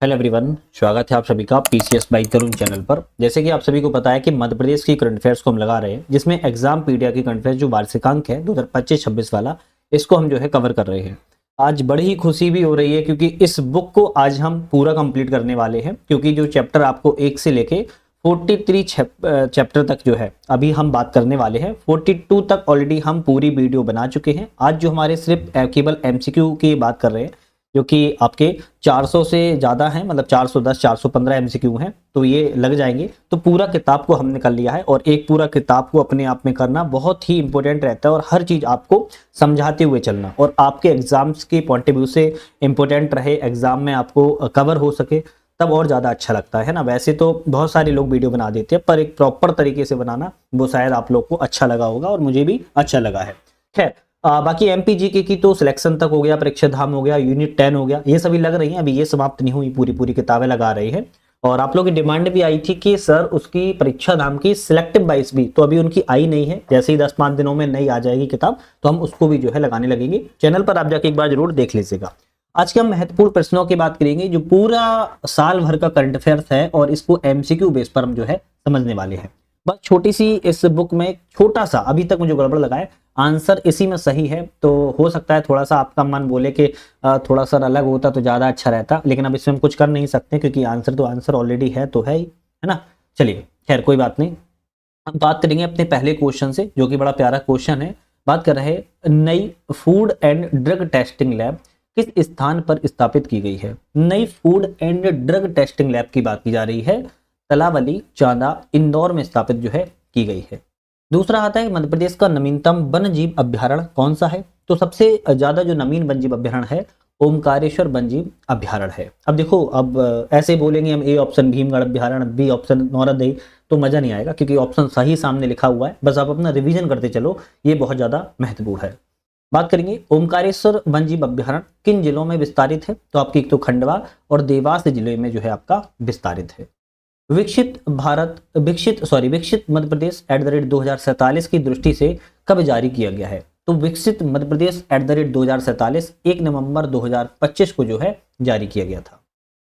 Hello everyone, स्वागत है आप सभी का पीसीएस बाई तरुण चैनल पर। जैसे कि आप सभी को पता है कि मध्य प्रदेश की करंट अफेयर्स को हम लगा रहे हैं, जिसमें एग्जाम पीडिया की करंट अफेयर्स जो वार्षिकांक है 2025-26 वाला, इसको हम जो है कवर कर रहे हैं। आज बड़ी ही खुशी भी हो रही है क्योंकि इस बुक को आज हम पूरा कंप्लीट करने वाले हैं, क्योंकि जो चैप्टर आपको 1 से लेके 43 चैप्टर तक जो है अभी हम बात करने वाले हैं। 42 तक ऑलरेडी हम पूरी वीडियो बना चुके हैं। आज जो हमारे सिर्फ केवल एमसीक्यू की बात कर रहे हैं, जो कि आपके 400 से ज़्यादा हैं, मतलब 410 415 एमसीक्यू हैं, तो ये लग जाएंगे। तो पूरा किताब को हमने कर लिया है, और एक पूरा किताब को अपने आप में करना बहुत ही इंपॉर्टेंट रहता है, और हर चीज़ आपको समझाते हुए चलना, और आपके एग्जाम्स के पॉइंट ऑफ व्यू से इंपॉर्टेंट रहे, एग्जाम में आपको कवर हो सके, तब और ज़्यादा अच्छा लगता है ना। वैसे तो बहुत सारे लोग वीडियो बना देते हैं, पर एक प्रॉपर तरीके से बनाना वो शायद आप लोग को अच्छा लगा होगा, और मुझे भी अच्छा लगा है। खैर, बाकी एमपीजीके की तो सिलेक्शन तक हो गया, परीक्षा धाम हो गया, यूनिट 10 हो गया, ये सभी लग रही हैं। अभी ये समाप्त नहीं हुई, पूरी किताबें लगा रही हैं। और आप लोगों की डिमांड भी आई थी कि सर उसकी परीक्षा धाम की सिलेक्टिव वाइज भी, तो अभी उनकी आई नहीं है। जैसे ही 10-5 दिनों में नई आ जाएगी किताब, तो हम उसको भी जो है लगाने लगेंगे। चैनल पर आप जाके एक बार जरूर देख लीजिएगा। आज के हम महत्वपूर्ण प्रश्नों की बात करेंगे, जो पूरा साल भर का करंट अफेयर्स है, और इसको एमसीक्यू बेस पर हम जो है समझने वाले हैं। बस छोटी सी इस बुक में छोटा सा अभी तक मुझे गड़बड़ लगा है, आंसर इसी में सही है, तो हो सकता है थोड़ा सा आपका मन बोले कि थोड़ा सा अलग होता तो ज़्यादा अच्छा रहता, लेकिन अब इसमें हम कुछ कर नहीं सकते, क्योंकि आंसर तो आंसर ऑलरेडी है, तो है ही, है ना। चलिए, खैर कोई बात नहीं। हम बात करेंगे अपने पहले क्वेश्चन से, जो कि बड़ा प्यारा क्वेश्चन है। बात कर रहे हैं, नई food and drug testing lab किस स्थान पर स्थापित की गई है। नई food and drug testing lab की बात की जा रही है, तलावली, चांदा, इंदौर में स्थापित जो है की गई है। दूसरा आता है, मध्य प्रदेश का नवीनतम वन्य जीव अभ्यारण्य कौन सा है। तो सबसे ज्यादा जो नवीन वन्य जीव अभ्यारण्य है, ओमकारेश्वर वन्य जीव अभ्यारण्य है। अब देखो, अब ऐसे बोलेंगे हम ए ऑप्शन भीमगढ़ अभ्यारण्य, बी ऑप्शन नौरदई, तो मजा नहीं आएगा, क्योंकि ऑप्शन सही सामने लिखा हुआ है। बस आप अपना रिवीजन करते चलो, ये बहुत ज्यादा महत्वपूर्ण है। बात करेंगे, ओमकारेश्वर वन्य जीव अभ्यारण्य किन जिलों में विस्तारित है। तो आपकी एक तो खंडवा और देवास जिले में जो है आपका विस्तारित है। विकसित मध्य प्रदेश @2047 की दृष्टि से कब जारी किया गया है। तो विकसित मध्य प्रदेश @2047 1 नवंबर 2025 को जो है जारी किया गया था।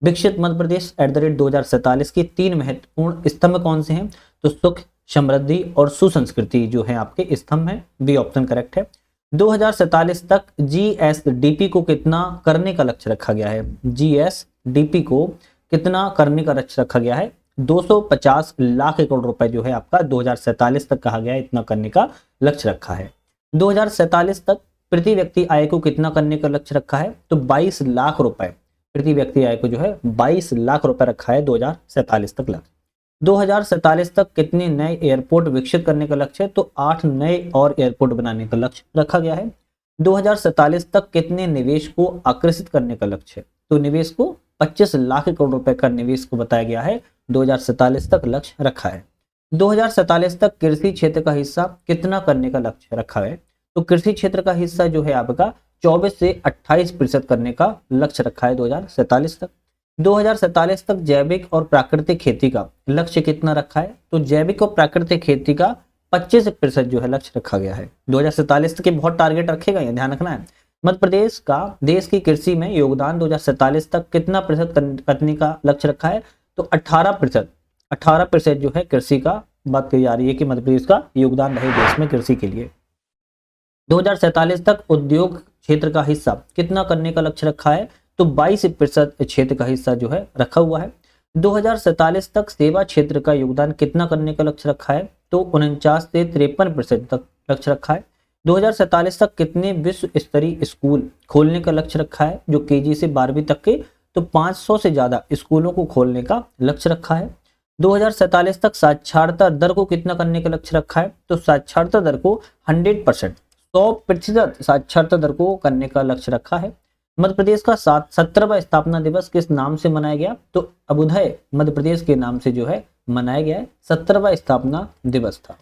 विकसित मध्य प्रदेश @2047 के 3 महत्वपूर्ण स्तंभ कौन से हैं। तो सुख, समृद्धि और सुसंस्कृति जो है आपके स्तंभ हैं। बी ऑप्शन करेक्ट है। 2047 तक जीएसडीपी को कितना करने का लक्ष्य रखा गया है। जीएसडीपी को कितना करने का लक्ष्य रखा गया है। 250 लाख करोड़ रुपए जो है आपका 2047 तक कहा गया है, इतना करने का लक्ष्य रखा है। 2047 तक प्रति व्यक्ति आय को कितना करने का लक्ष्य रखा है। तो 22 लाख रुपए प्रति व्यक्ति आय को जो है 22 लाख रुपए रखा है 2047 तक लक्ष्य। 2047 तक कितने नए एयरपोर्ट विकसित करने का लक्ष्य है। तो 8 नए और एयरपोर्ट बनाने का लक्ष्य रखा गया है। 2047 तक कितने निवेश को आकर्षित करने का लक्ष्य है। तो निवेश को 25 लाख करोड़ रुपए का निवेश को बताया गया है, 2047 तक लक्ष्य रखा है। 2047 तक कृषि क्षेत्र का हिस्सा कितना करने का लक्ष्य रखा है। तो कृषि क्षेत्र का हिस्सा जो है आपका 24 से 28% करने का लक्ष्य रखा है 2047 तक। 2047 तक जैविक और प्राकृतिक खेती का लक्ष्य कितना रखा है। तो जैविक और प्राकृतिक खेती का 25% जो है लक्ष्य रखा गया है। 2047 तक के बहुत टारगेट रखेगा, ये ध्यान रखना है। मध्य प्रदेश का देश की कृषि में योगदान 2047 तक कितना प्रतिशत करने का लक्ष्य रखा है। तो 18% जो है कृषि का बात कही जा रही है कि मध्य प्रदेश का योगदान रहे देश में कृषि के लिए। 2047 तक उद्योग क्षेत्र का हिस्सा कितना करने का लक्ष्य रखा है। तो 22% क्षेत्र का हिस्सा जो है रखा हुआ है। 2047 तक सेवा क्षेत्र का योगदान कितना करने का लक्ष्य रखा है। तो 49 से 53% तक लक्ष्य रखा है। 2047 तक कितने विश्व स्तरीय स्कूल खोलने का लक्ष्य रखा है, जो केजी से 12वीं तक के। तो 500 से ज्यादा स्कूलों को खोलने का लक्ष्य रखा है। 2047 तक साक्षरता दर को कितना करने का लक्ष्य रखा है। तो साक्षरता दर को 100% साक्षरता दर को करने का लक्ष्य रखा है। मध्य प्रदेश का 17वां स्थापना दिवस किस नाम से मनाया गया। तो अभ्युदय मध्य प्रदेश के नाम से जो है मनाया गया है। 17वां स्थापना दिवस था।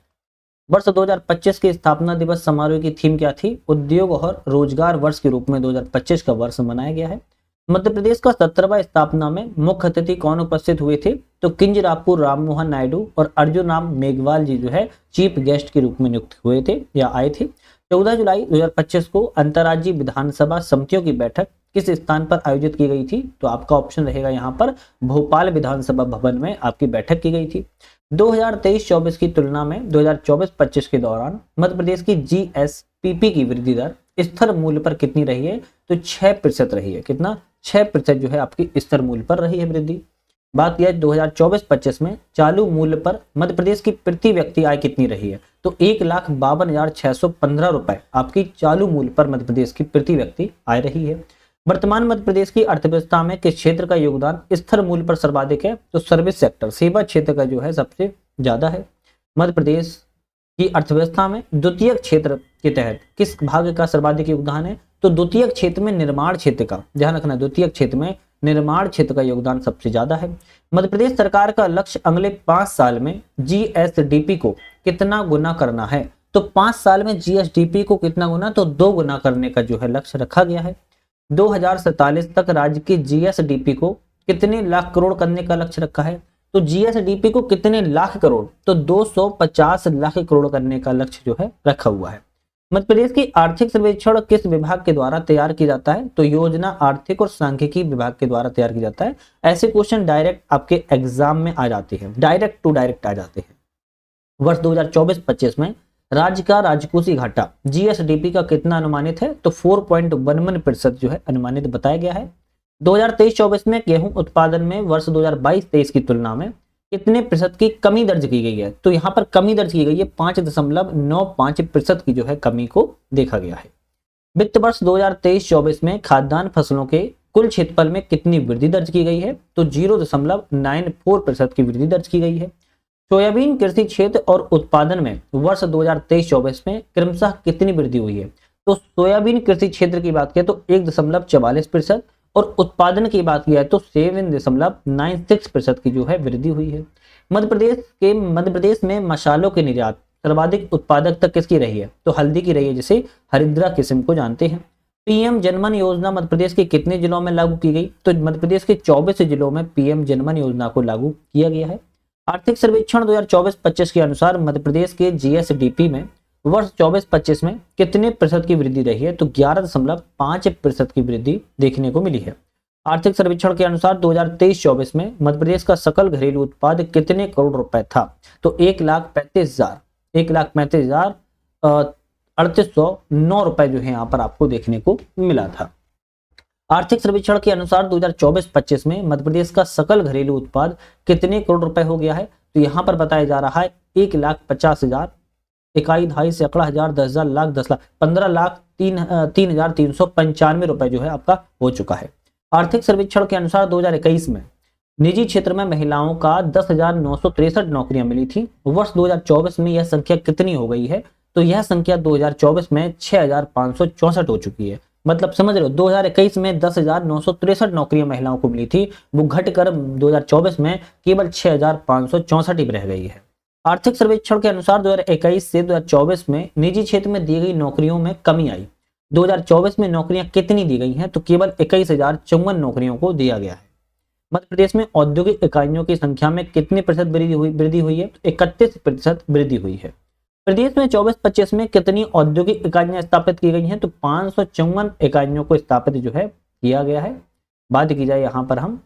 वर्ष 2025 के स्थापना दिवस समारोह की थीम क्या थी। उद्योग और रोजगार वर्ष के रूप में 2025 का वर्ष मनाया गया है। मध्य प्रदेश का 17वां स्थापना में मुख्य अतिथि कौन उपस्थित हुए थे। तो किंजरापुर राममोहन नायडू और अर्जुन राम मेघवाल जी जो है चीफ गेस्ट के रूप में नियुक्त हुए थे या आए थे। 14 जुलाई 2025 को अंतर्राज्यीय विधानसभा समितियों की बैठक किस स्थान पर आयोजित की गई थी? तो आपका ऑप्शन रहेगा यहाँ पर भोपाल विधानसभा भवन में आपकी बैठक की गई थी। 2023-24 की तुलना में 2024-25 के दौरान मध्य प्रदेश की जीएसपीपी की वृद्धि दर स्थिर मूल्य पर कितनी रही है? तो 6% रही है। कितना? 6% जो है आपकी स्थिर मूल्य पर रही है वृद्धि। बात किया 2024-25 में चालू मूल्य पर मध्य प्रदेश की प्रति व्यक्ति आय कितनी रही है? तो 1,52,615 रुपए आपकी चालू मूल्य पर मध्य प्रदेश की प्रति व्यक्ति आय रही है। वर्तमान मध्य प्रदेश की अर्थव्यवस्था में किस क्षेत्र का योगदान स्थिर मूल्य पर सर्वाधिक है? तो सर्विस सेक्टर, सेवा क्षेत्र का जो है सबसे ज्यादा है। मध्य प्रदेश की अर्थव्यवस्था में द्वितीयक क्षेत्र के तहत किस भाग का सर्वाधिक योगदान है? तो द्वितीयक क्षेत्र में निर्माण क्षेत्र का, ध्यान रखना, द्वितीयक क्षेत्र में निर्माण क्षेत्र का योगदान सबसे ज्यादा है। मध्य प्रदेश सरकार का लक्ष्य अगले 5 साल में जीएसडीपी को कितना गुना करना है? तो 5 साल में जीएसडीपी को कितना गुना? तो 2 गुना करने का जो है लक्ष्य रखा गया है। 2047 तक राज्य की जीएसडीपी को कितने लाख करोड़ करने का लक्ष्य रखा है? तो जीएसडीपी को कितने लाख करोड़? तो 250 लाख करोड़ करने का लक्ष्य जो है रखा हुआ है। मध्य प्रदेश की आर्थिक सर्वेक्षण किस विभाग के द्वारा तैयार किया जाता है? तो योजना, आर्थिक और सांख्यिकी विभाग के द्वारा तैयार किया जाता है। ऐसे क्वेश्चन डायरेक्ट आपके एग्जाम में आ जाते हैं, डायरेक्ट टू डायरेक्ट आ जाते हैं। वर्ष 2024-25 में राज्य का राजकोषीय घाटा जीएसडीपी का कितना अनुमानित है? तो 4.11% जो है अनुमानित बताया गया है। 2023-24 में गेहूं उत्पादन में वर्ष 2022-23 की तुलना में कितने प्रतिशत की कमी दर्ज की गई है? तो यहाँ पर कमी दर्ज की गई है 5.95% की जो है कमी को देखा गया है। वित्त वर्ष 2023-24 में खाद्यान्न फसलों के कुल क्षेत्रफल में कितनी वृद्धि दर्ज की गई है? तो 0.94% की वृद्धि दर्ज की गई है। सोयाबीन कृषि क्षेत्र और उत्पादन में वर्ष 2023-24 में क्रमशः कितनी वृद्धि हुई है? तो सोयाबीन कृषि क्षेत्र की बात करें तो 1.44% और उत्पादन की बात किया है तो 7.96% की जो है वृद्धि हुई है। मध्य प्रदेश में मसालों के निर्यात सर्वाधिक उत्पादकता किसकी रही है? तो हल्दी की रही है, जिसे हरिद्रा किस्म को जानते हैं। पीएम जनमन योजना मध्य प्रदेश के कितने जिलों में लागू की गई? तो मध्य प्रदेश के 24 जिलों में पीएम जनमन योजना को लागू किया गया है। आर्थिक सर्वेक्षण 2024-25 के अनुसार मध्य प्रदेश के जीएसडीपी में वर्ष 24-25 में कितने प्रतिशत की वृद्धि रही है? तो 11.5% की वृद्धि देखने को मिली है। आर्थिक सर्वेक्षण के अनुसार 2023-24 में मध्य प्रदेश का सकल घरेलू उत्पाद कितने करोड़ रुपए था? तो 1,35,3809 रुपए जो है यहाँ पर आपको देखने को मिला था। आर्थिक सर्वेक्षण के अनुसार 2024-25 में मध्य प्रदेश का सकल घरेलू उत्पाद कितने करोड़ रुपए हो गया है? तो यहाँ पर बताया जा रहा है 1,50,000, इकाई, दहाई, सैकड़ा, हजार, 10,000, लाख, 10 लाख, 15,03,395 रुपए जो है आपका हो चुका है। आर्थिक सर्वेक्षण के अनुसार 2021 में निजी क्षेत्र में महिलाओं का 10,963 नौकरियां मिली थी। वर्ष 2024 में यह संख्या कितनी हो गई है? तो यह संख्या 2024 में 6,564 हो चुकी है। मतलब समझ रहे हो, 2021 में 10,963 नौकरियां महिलाओं को मिली थी, वो घटकर 2024 में केवल 6,564 ही रह गई है। आर्थिक सर्वेक्षण के अनुसार 2021 से 2024 में निजी क्षेत्र में दी गई नौकरियों में कमी आई। 2024 में नौकरियां कितनी दी गई हैं? तो केवल 21,054 नौकरियों को दिया गया है। मध्य प्रदेश में औद्योगिक इकाइयों की संख्या में कितने प्रतिशत वृद्धि हुई है? 31% वृद्धि हुई है। प्रदेश में 24-25 में कितनी औद्योगिक इकाइयां स्थापित की गई हैं? तो 554 इकाइयों को स्थापित जो है किया गया है। बात की जाए यहाँ पर हम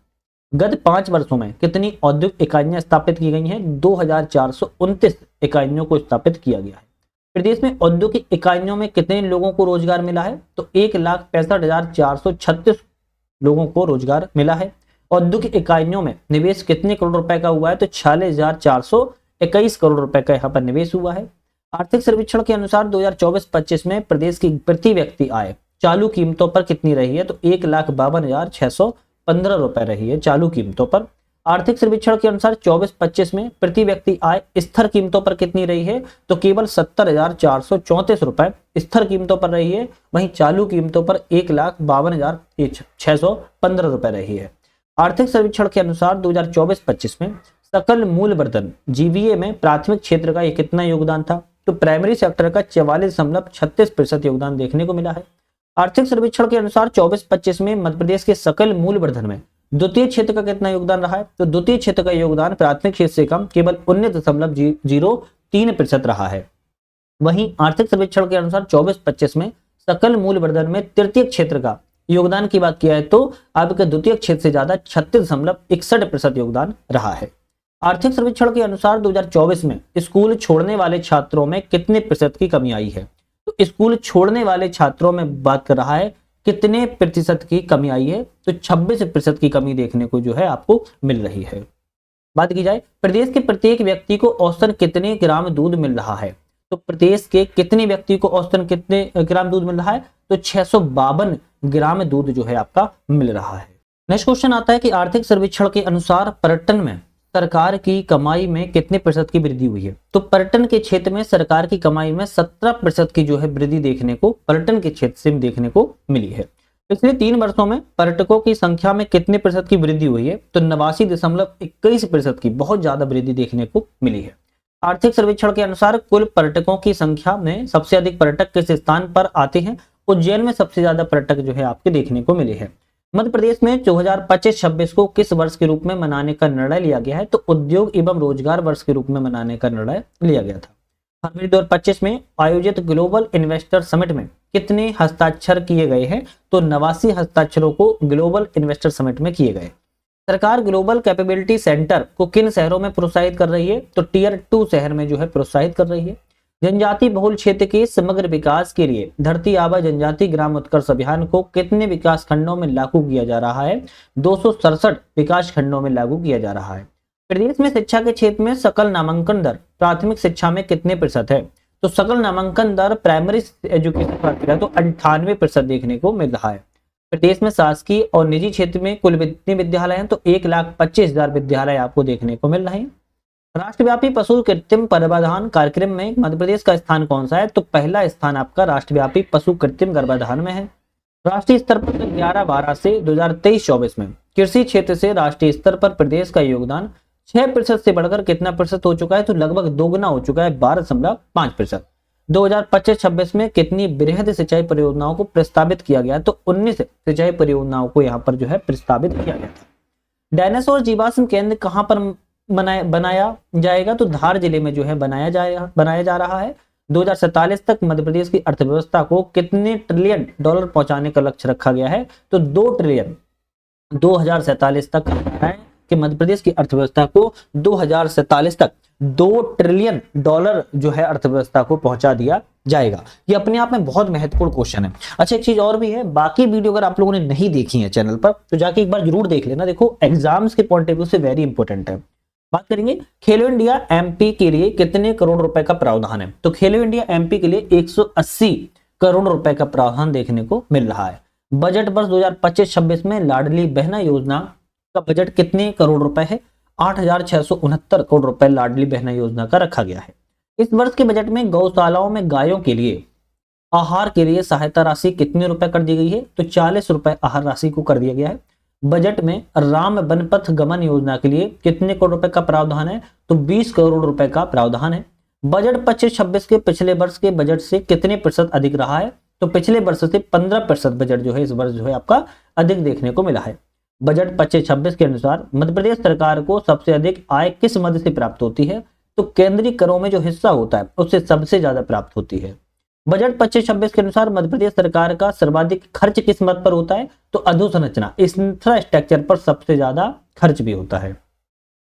गत 5 वर्षों में कितनी औद्योगिक इकाइयां स्थापित की गई हैं? 2,429 इकाइयों को स्थापित किया गया है। प्रदेश में औद्योगिक इकाइयों में कितने लोगों को रोजगार मिला है? तो 1,65,436 लोगों को रोजगार मिला है। औद्योगिक इकाइयों में निवेश कितने करोड़ रुपए का हुआ है? तो 46,421 करोड़ रुपए का यहाँ पर निवेश हुआ है। आर्थिक सर्वेक्षण के अनुसार 2024-25 में प्रदेश की प्रति व्यक्ति आय चालू कीमतों पर कितनी रही है? तो 1,52,615 रुपए रही है चालू कीमतों पर। आर्थिक सर्वेक्षण के अनुसार 24-25 में प्रति व्यक्ति आय स्थिर कीमतों पर कितनी रही है? तो केवल 70,434 रुपए स्थिर कीमतों पर रही है। वहीं चालू कीमतों पर 1,52,615 रुपए रही है। आर्थिक सर्वेक्षण के अनुसार 2024-25 में सकल मूल्य वर्धन जीवीए में प्राथमिक क्षेत्र का कितना योगदान था? तो प्राइमरी सेक्टर का 44.36% योगदान देखने को मिला है। आर्थिक सर्वेक्षण के अनुसार 24-25 में मध्य प्रदेश के सकल मूल्य वर्धन में द्वितीय क्षेत्र का कितना योगदान रहा है? तो द्वितीय क्षेत्र का योगदान प्राथमिक क्षेत्र से कम केवल 19.03% रहा है। वहीं आर्थिक सर्वेक्षण के अनुसार 24-25 में सकल मूल्य वर्धन में तृतीय क्षेत्र का योगदान की बात किया है तो आपके द्वितीय क्षेत्र से ज्यादा 36.61% योगदान रहा है। आर्थिक सर्वेक्षण के अनुसार 2024 में स्कूल छोड़ने वाले छात्रों में कितने प्रतिशत की कमी आई है? तो स्कूल छोड़ने वाले छात्रों में बात कर रहा है कितने प्रतिशत की कमी आई है, तो 26% की कमी देखने को जो है आपको मिल रही है। बात की जाए प्रदेश के प्रत्येक व्यक्ति को औसतन कितने ग्राम दूध मिल रहा है, तो प्रदेश के कितने व्यक्ति को औसतन कितने ग्राम दूध मिल रहा है, तो 652 ग्राम दूध जो है आपका मिल रहा है। नेक्स्ट क्वेश्चन आता है कि आर्थिक सर्वेक्षण के अनुसार पर्यटन में सरकार की कमाई में कितने प्रतिशत की वृद्धि हुई है? तो पर्यटन के क्षेत्र में सरकार की कमाई में 17% की जो है वृद्धि देखने को पर्यटन के क्षेत्र से देखने को मिली है। पिछले 3 वर्षों में पर्यटकों की संख्या में कितने प्रतिशत की वृद्धि हुई है? तो 89.21% की बहुत ज्यादा वृद्धि देखने को मिली है। आर्थिक सर्वेक्षण के अनुसार कुल पर्यटकों की संख्या में सबसे अधिक पर्यटक किस स्थान पर आते हैं? उज्जैन में सबसे ज्यादा पर्यटक जो है आपके देखने को मिले हैं। मध्य प्रदेश में 2025-26 को किस वर्ष के रूप में मनाने का निर्णय लिया गया है? तो उद्योग एवं रोजगार वर्ष के रूप में मनाने का निर्णय लिया गया था। फरवरी 2025 में आयोजित ग्लोबल इन्वेस्टर समिट में कितने हस्ताक्षर किए गए हैं? तो 89 हस्ताक्षरों को ग्लोबल इन्वेस्टर समिट में किए गए। सरकार ग्लोबल कैपेबिलिटी सेंटर को किन शहरों में प्रोत्साहित कर रही है? तो टियर 2 शहर में जो है प्रोत्साहित कर रही है। जनजाति बहुल क्षेत्र के समग्र विकास के लिए धरती आबा जनजाति ग्राम उत्कर्ष अभियान को कितने विकास खंडों में लागू किया जा रहा है? 267 विकास खंडों में लागू किया जा रहा है। प्रदेश में शिक्षा के क्षेत्र में सकल नामांकन दर प्राथमिक शिक्षा में कितने प्रतिशत है? तो सकल नामांकन दर प्राइमरी एजुकेशन बात करें तो 98% देखने को मिल रहा है। प्रदेश में शासकीय और निजी क्षेत्र में कुल कितने विद्यालय हैं? तो 1,25,000 विद्यालय आपको देखने को मिल रहे हैं। राष्ट्रव्यापी पशु कृत्रिम गर्भाधान कार्यक्रम में मध्य प्रदेश का स्थान कौन सा है? तो पहला स्थान आपका राष्ट्रव्यापी पशु कृत्रिम गर्भाधान में है। राष्ट्रीय स्तर पर 11-12 से 2023-24 में कृषि क्षेत्र से राष्ट्रीय स्तर पर प्रदेश का योगदान 6% से बढ़कर कितना प्रतिशत हो चुका है? तो लगभग दोगुना हो चुका है, 12.5%। 2025-26 में कितनी बृहद सिंचाई परियोजनाओं को प्रस्तावित किया गया? तो 19 सिंचाई परियोजनाओं को यहाँ पर जो है प्रस्तावित किया गया था। डायनासोर जीवाश्म केंद्र कहाँ पर बनाया जाएगा? तो धार जिले में जो है बनाया जा रहा है। 2047 तक मध्य प्रदेश की अर्थव्यवस्था को कितने ट्रिलियन डॉलर पहुंचाने का लक्ष्य रखा गया है? तो 2 ट्रिलियन 2047 तक है कि मध्य प्रदेश की अर्थव्यवस्था को 2047 तक 2 ट्रिलियन डॉलर जो है अर्थव्यवस्था को पहुंचा दिया जाएगा। ये अपने आप में बहुत महत्वपूर्ण क्वेश्चन है। अच्छा, एक चीज और भी है, बाकी वीडियो अगर आप लोगों ने नहीं देखी है चैनल पर तो जाके एक बार जरूर देख लेना। देखो एग्जाम्स के पॉइंट ऑफ व्यू से वेरी इंपॉर्टेंट है। बात करेंगे खेलो इंडिया एमपी के लिए कितने करोड़ रुपए का प्रावधान है? तो खेलो इंडिया एमपी के लिए 180 करोड़ रुपए का प्रावधान देखने को मिल रहा है। बजट वर्ष 2025-26 में लाडली बहना योजना का बजट कितने करोड़ रुपए है? 8,669 करोड़ रुपए लाडली बहना योजना का रखा गया है। इस वर्ष के बजट में गौशालाओं में गायों के लिए आहार के लिए सहायता राशि कितने रुपए कर दी गई है? तो 40 रुपए आहार राशि को कर दिया गया है। बजट में राम बनपथ गमन योजना के लिए कितने करोड़ रुपए का प्रावधान है? तो 20 करोड़ रुपए का प्रावधान है। बजट 25-26 के पिछले वर्ष के बजट से कितने प्रतिशत अधिक रहा है? तो पिछले वर्ष से 15% बजट जो है इस वर्ष जो है आपका अधिक देखने को मिला है। बजट 25-26 के अनुसार मध्य प्रदेश सरकार को सबसे अधिक आय किस मद से प्राप्त होती है? तो केंद्रीय करों में जो हिस्सा होता है उससे सबसे ज्यादा प्राप्त होती है। बजट 25-26 के अनुसार मध्य प्रदेश सरकार का सर्वाधिक खर्च किस मद पर होता है? तो अधोसंरचना इंफ्रास्ट्रक्चर पर सबसे ज्यादा खर्च भी होता है।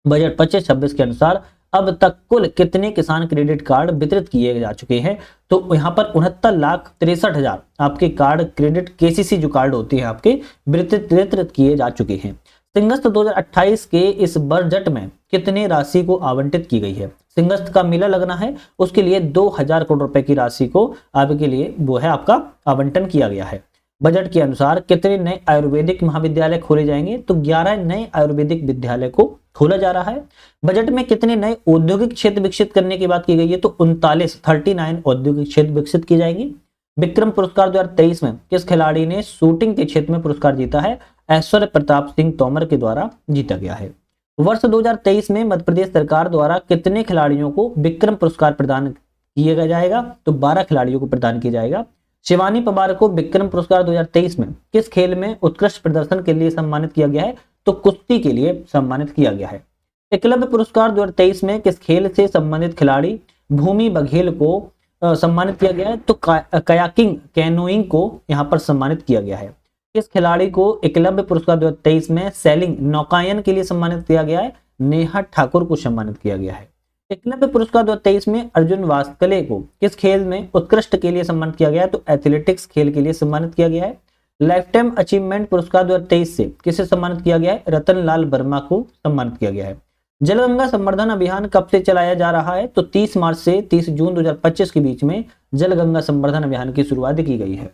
बजट 25-26 के अनुसार अब तक कुल कितने किसान क्रेडिट कार्ड वितरित किए जा चुके हैं? तो यहाँ पर 69,63,000 आपके कार्ड क्रेडिट केसीसी जो कार्ड होती है आपके वितरित किए जा चुके हैं। सिंगस्त 2028 के इस बजट में कितने राशि को आवंटित की गई है? सिंगस्त का मेला लगना है, उसके लिए 2,000 करोड़ रुपए की राशि को आपके लिए वो है आपका आवंटन किया गया है। बजट के अनुसार कितने नए आयुर्वेदिक महाविद्यालय खोले जाएंगे? तो 11 नए आयुर्वेदिक विद्यालय को खोला जा रहा है। बजट में कितने नए औद्योगिक क्षेत्र विकसित करने की बात की गई है? तो 39 औद्योगिक क्षेत्र विकसित किए जाएंगे। विक्रम पुरस्कार 2023 में किस खिलाड़ी ने शूटिंग के क्षेत्र में पुरस्कार जीता है? ऐश्वर्य प्रताप सिंह तोमर के द्वारा जीता गया है। वर्ष 2023 में मध्य प्रदेश सरकार द्वारा कितने खिलाड़ियों को विक्रम पुरस्कार प्रदान किया जाएगा? तो 12 खिलाड़ियों को प्रदान किया जाएगा। शिवानी पवार को विक्रम पुरस्कार 2023 में किस खेल में उत्कृष्ट प्रदर्शन के लिए सम्मानित किया गया है? तो कुश्ती के लिए सम्मानित किया गया है। एकलव्य पुरस्कार 2023 में किस खेल से संबंधित खिलाड़ी भूमि बघेल को सम्मानित किया गया है? तो कयाकिंग कैनोइंग को यहाँ पर सम्मानित किया गया है। किस खिलाड़ी को एकलव्य पुरस्कार 2023 में सेलिंग नौकायन के लिए सम्मानित किया गया है? नेहा ठाकुर को सम्मानित किया गया है। एकलव्य पुरस्कार 2023 में अर्जुन वास्कले को किस खेल में उत्कृष्ट के लिए सम्मानित किया गया है? तो एथलेटिक्स खेल के लिए सम्मानित किया गया है। लाइफ टाइम अचीवमेंट पुरस्कार 2023 से किसे सम्मानित किया गया है? रतन लाल वर्मा को सम्मानित किया गया है। जलगंगा संवर्धन अभियान कब से चलाया जा रहा है? तो 30 मार्च से 30 जून 2025 के बीच में जलगंगा संवर्धन अभियान की शुरुआत की गई है।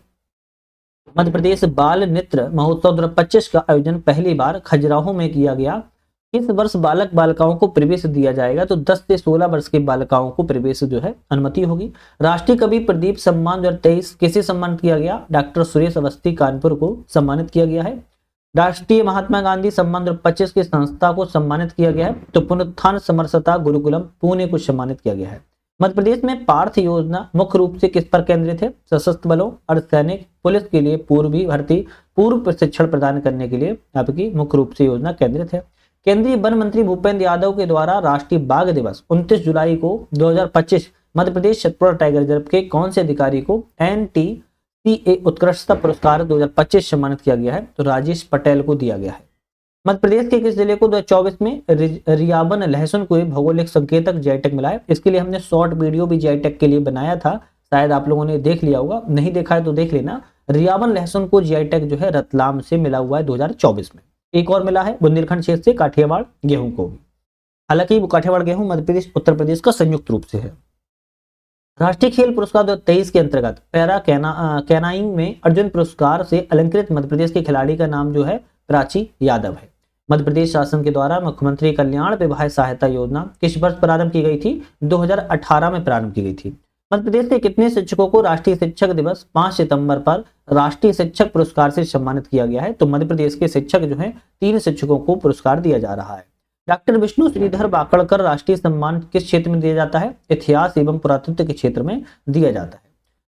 मध्य प्रदेश बाल नृत्य महोत्सव 2025 का आयोजन पहली बार खजुराहो में किया गया। इस वर्ष बालक बालिकाओं को प्रवेश दिया जाएगा, तो 10 से 16 वर्ष के बालिकाओं को प्रवेश जो है अनुमति होगी। राष्ट्रीय कवि प्रदीप सम्मान 2023 किसे सम्मानित किया गया? डॉक्टर सुरेश अवस्थी कानपुर को सम्मानित किया गया है। राष्ट्रीय महात्मा गांधी सम्मान 2025 की संस्था को सम्मानित किया गया है, तो पुनरुत्थान समरसता गुरुकुलम पुणे को सम्मानित किया गया है। मध्य प्रदेश में पार्थ योजना मुख्य रूप से किस पर केंद्रित है? सशस्त्र बलों, अर्धसैनिक, पुलिस के लिए पूर्वी भर्ती, पूर्व प्रशिक्षण प्रदान करने के लिए आपकी मुख्य रूप से योजना केंद्रित है। केंद्रीय वन मंत्री भूपेंद्र यादव के द्वारा राष्ट्रीय बाघ दिवस 29 जुलाई को 2025 मध्य प्रदेश छतरपुर टाइगर रिजर्व के कौन से अधिकारी को NTCA उत्कृष्टता पुरस्कार 2025 सम्मानित किया गया है? तो राजेश पटेल को दिया गया है। मध्य प्रदेश के किस जिले को 2024 में रियाबन लहसुन को भौगोलिक संकेतक जीआई मिला है? इसके लिए हमने शॉर्ट वीडियो भी जीआई के लिए बनाया था, शायद आप लोगों ने देख लिया होगा, नहीं देखा है तो देख लेना। रियाबन लहसुन को जीआई जो है रतलाम से मिला हुआ है 2024 में। एक और मिला है बुंदेलखंड क्षेत्र से काठियावाड़ गेहूं को भी, हालांकि वो काठियावाड़ गेहूं मध्य प्रदेश उत्तर प्रदेश का संयुक्त रूप से है। राष्ट्रीय खेल पुरस्कार 2023 के अंतर्गत पैरा कैनाइंग में अर्जुन पुरस्कार से अलंकृत मध्य प्रदेश के खिलाड़ी का नाम जो है प्राची यादव है। मध्य प्रदेश शासन के द्वारा मुख्यमंत्री कल्याण विवाह सहायता योजना किस वर्ष प्रारंभ की गई थी? 2018 में प्रारंभ की गई थी। मध्य प्रदेश के कितने शिक्षकों को राष्ट्रीय शिक्षक दिवस 5 सितंबर पर राष्ट्रीय शिक्षक पुरस्कार से सम्मानित किया गया है? तो मध्य प्रदेश के शिक्षक जो हैं 3 शिक्षकों को पुरस्कार दिया जा रहा है। डॉक्टर विष्णु श्रीधर वाकड़कर राष्ट्रीय सम्मान किस क्षेत्र में दिया जाता है? इतिहास एवं पुरातत्व के क्षेत्र में दिया जाता है।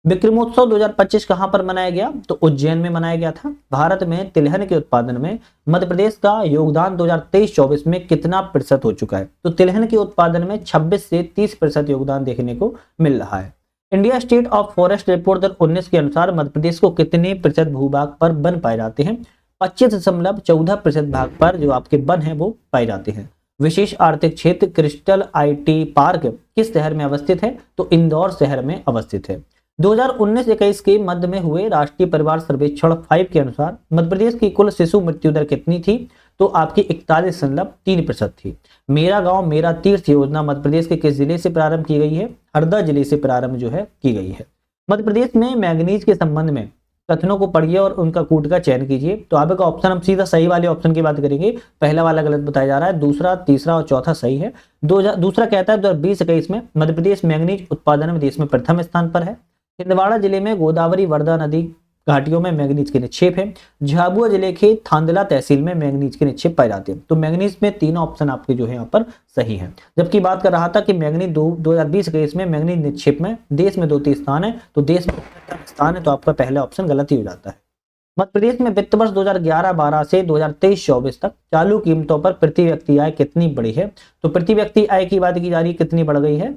विक्रमोत्सव 2025 कहां पर मनाया गया? तो उज्जैन में मनाया गया था। भारत में तिलहन के उत्पादन में मध्य प्रदेश का योगदान 2023-24 में कितना प्रतिशत हो चुका है? तो तिलहन के उत्पादन में 26 से 30% योगदान देखने को मिल रहा है। India state of forest report 2019 के अनुसार मध्य प्रदेश को कितने प्रतिशत भूभाग पर वन पाए जाते हैं? 25.14% भाग पर जो आपके वन है वो पाए जाते हैं। विशेष आर्थिक क्षेत्र क्रिस्टल IT पार्क किस शहर में अवस्थित है? तो इंदौर शहर में अवस्थित है। 2019-21 के मध्य में हुए राष्ट्रीय परिवार सर्वेक्षण 5 के अनुसार मध्य प्रदेश की कुल शिशु मृत्यु दर कितनी थी? तो आपकी 41.3% थी। मेरा गांव मेरा तीर्थ योजना मध्य प्रदेश के किस जिले से प्रारंभ की गई है? हरदा जिले से प्रारंभ जो है की गई है। मध्य प्रदेश में मैंगनीज के संबंध में कथनों को पढ़िए और उनका कूट का चयन कीजिए। तो आपका ऑप्शन, हम सीधा सही वाले ऑप्शन की बात करेंगे। पहला वाला गलत बताया जा रहा है, दूसरा, तीसरा और चौथा सही है। दूसरा कहता है 2020-21 में मध्य प्रदेश मैंगनीज उत्पादन में देश में प्रथम स्थान पर है। छिंदवाड़ा जिले में गोदावरी वर्धा नदी घाटियों में मैंगनीज के निक्षेप है। झाबुआ जिले के थांदला तहसील में मैंगनीज के निक्षेप पाए जाते हैं। तो मैंगनीज में तीनों ऑप्शन आपके जो है यहाँ पर सही है। जबकि बात कर रहा था कि मैंगनीज 2020-21 में मैंगनीज निक्षेप में देश में 2 स्थान है, तो देश में स्थान है, तो आपका पहला ऑप्शन गलत ही हो जाता है। मध्य प्रदेश में वित्त वर्ष 2011-12 से 2023-24 तक चालू कीमतों पर प्रति व्यक्ति आय कितनी बढ़ी है? तो प्रति व्यक्ति आय की बात की जा रही है, कितनी बढ़ गई है?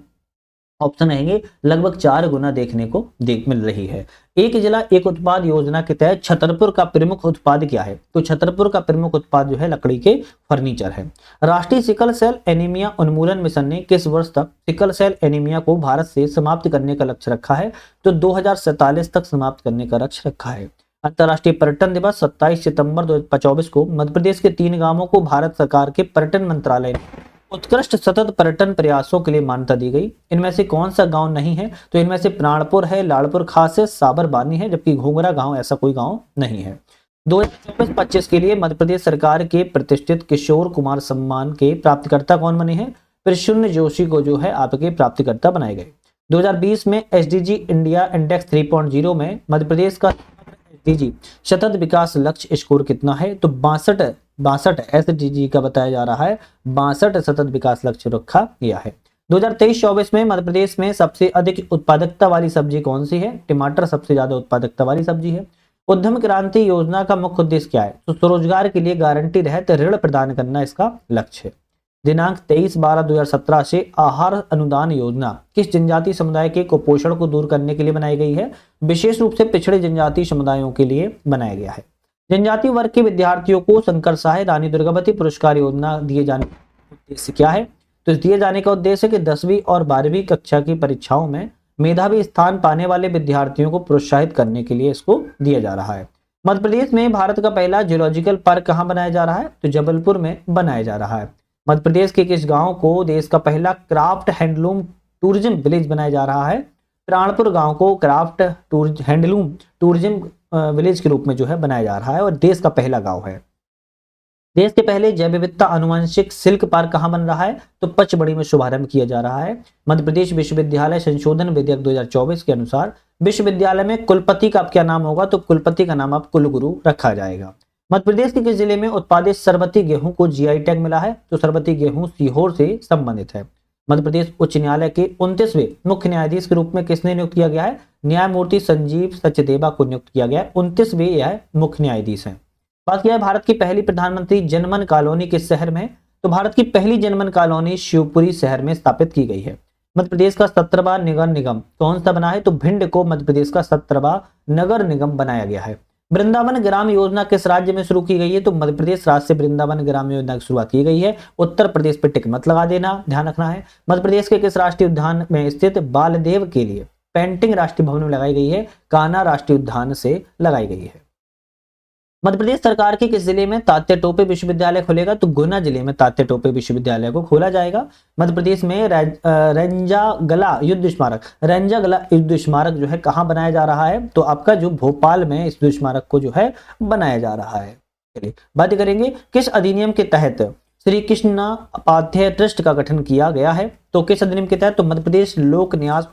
ऑप्शन रहेंगे लगभग 4 गुना देखने को मिल रही है। एक जिला एक उत्पाद योजना के तहत छतरपुर का प्रमुख उत्पाद क्या है? तो छतरपुर का प्रमुख उत्पाद जो है लकड़ी के फर्नीचर है। राष्ट्रीय सिकल सेल एनीमिया उन्मूलन मिशन ने किस वर्ष तक सिकल सेल एनीमिया को भारत से समाप्त करने का लक्ष्य रखा है? तो 2047 तक समाप्त करने का लक्ष्य रखा है। अंतर्राष्ट्रीय पर्यटन दिवस 27 सितंबर 2025 को मध्य प्रदेश के 3 गांवों को भारत सरकार के पर्यटन मंत्रालय ने उत्कृष्ट सतत पर्यटन प्रयासों के लिए मान्यता दी गई। इनमें से कौन सा गांव नहीं है? तो इनमें से प्राणपुर है, लाड़पुर खास है, साबरबानी है, जबकि घोंगरा गांव ऐसा कोई गांव नहीं है। 2024-25 के लिए मध्य प्रदेश सरकार के प्रतिष्ठित किशोर कुमार सम्मान के प्राप्तकर्ता कौन बने हैं? प्रसून जोशी को जो है आपके प्राप्तकर्ता बनाए गए। 2020 में SDG इंडिया इंडेक्स 3.0 में मध्य प्रदेश का SDG सतत विकास लक्ष्य स्कोर कितना है? तो 62 SDG का बताया जा रहा है, 62 सतत विकास लक्ष्य रखा गया है। 2023-24 में मध्य प्रदेश में सबसे अधिक उत्पादकता वाली सब्जी कौन सी है? टमाटर सबसे ज्यादा उत्पादकता वाली सब्जी है। उद्यम क्रांति योजना का मुख्य उद्देश्य क्या है? तो स्वरोजगार के लिए गारंटी रहित ऋण प्रदान करना इसका लक्ष्य है। दिनांक 23/12/2017 से आहार अनुदान योजना किस जनजातीय समुदाय के कुपोषण को दूर करने के लिए बनाई गई है? विशेष रूप से पिछड़े जनजातीय समुदायों के लिए बनाया गया है। जनजातीय वर्ग के विद्यार्थियों को शंकर साहे रानी दुर्गावती पुरस्कार योजना दिए जाने का उद्देश्य क्या है? तो इस दिए जाने का उद्देश्य है कि 10वीं और 12वीं कक्षा की परीक्षाओं में मेधावी स्थान पाने वाले विद्यार्थियों को प्रोत्साहित करने के लिए इसको दिया जा रहा है। मध्य प्रदेश में भारत का पहला जूलॉजिकल पार्क कहाँ बनाया जा रहा है? तो जबलपुर में बनाया जा रहा है। मध्य प्रदेश के किस गांव को देश का पहला क्राफ्ट हैंडलूम टूरिज्म विलेज बनाया जा रहा है? प्राणपुर गांव को क्राफ्ट हैंडलूम टूरिज्म विलेज के रूप में जो है बनाया जा रहा है और देश का पहला गांव है। देश के पहले जैव विविधता आनुवंशिक सिल्क पार्क कहाँ बन रहा है? तो पचमढ़ी में शुभारंभ किया जा रहा है। मध्य प्रदेश विश्वविद्यालय संशोधन विधेयक 2024 के अनुसार विश्वविद्यालय में कुलपति का अब क्या नाम होगा? तो कुलपति का नाम अब कुलगुरु रखा जाएगा। मध्य प्रदेश के किस जिले में उत्पादित सरबती गेहूं को जीआई टैग मिला है? तो सरबती गेहूं सीहोर से संबंधित है। मध्य प्रदेश उच्च न्यायालय के 29वें मुख्य न्यायाधीश के रूप में किसने नियुक्त किया गया है? न्यायमूर्ति संजीव सचदेवा को नियुक्त किया गया है। 29वें यह मुख्य न्यायाधीश हैं। बात किया है भारत की पहली प्रधानमंत्री जनमन कॉलोनी किस शहर में? तो भारत की पहली जनमन कॉलोनी शिवपुरी शहर में स्थापित की गई है। मध्य प्रदेश का 17वां नगर निगम कौन सा बना है? तो भिंड को मध्य प्रदेश का 17वां नगर निगम बनाया गया है। वृंदावन ग्राम योजना किस राज्य में शुरू की गई है? तो मध्य प्रदेश राज्य से वृंदावन ग्राम योजना की शुरुआत की गई है। उत्तर प्रदेश पर टिक मत लगा देना, ध्यान रखना है। मध्य प्रदेश के किस राष्ट्रीय उद्यान में स्थित बालदेव के लिए पेंटिंग राष्ट्रीय भवन में लगाई गई है? कान्हा राष्ट्रीय उद्यान से लगाई गई है। मध्य प्रदेश सरकार के किस जिले में तात्या टोपे विश्वविद्यालय खुलेगा? तो गुना जिले में तात्या टोपे विश्वविद्यालय को खोला जाएगा। मध्य प्रदेश में रंजागला युद्ध स्मारक जो है कहाँ बनाया जा रहा है? तो आपका जो भोपाल में इस युद्ध स्मारक को जो है बनाया जा रहा है। चलिए बात करेंगे किस अधिनियम के तहत श्री कृष्ण उपाध्याय ट्रस्ट का गठन किया गया है? तो किस अधिनियम के तहत? तो मध्य प्रदेश लोक न्यास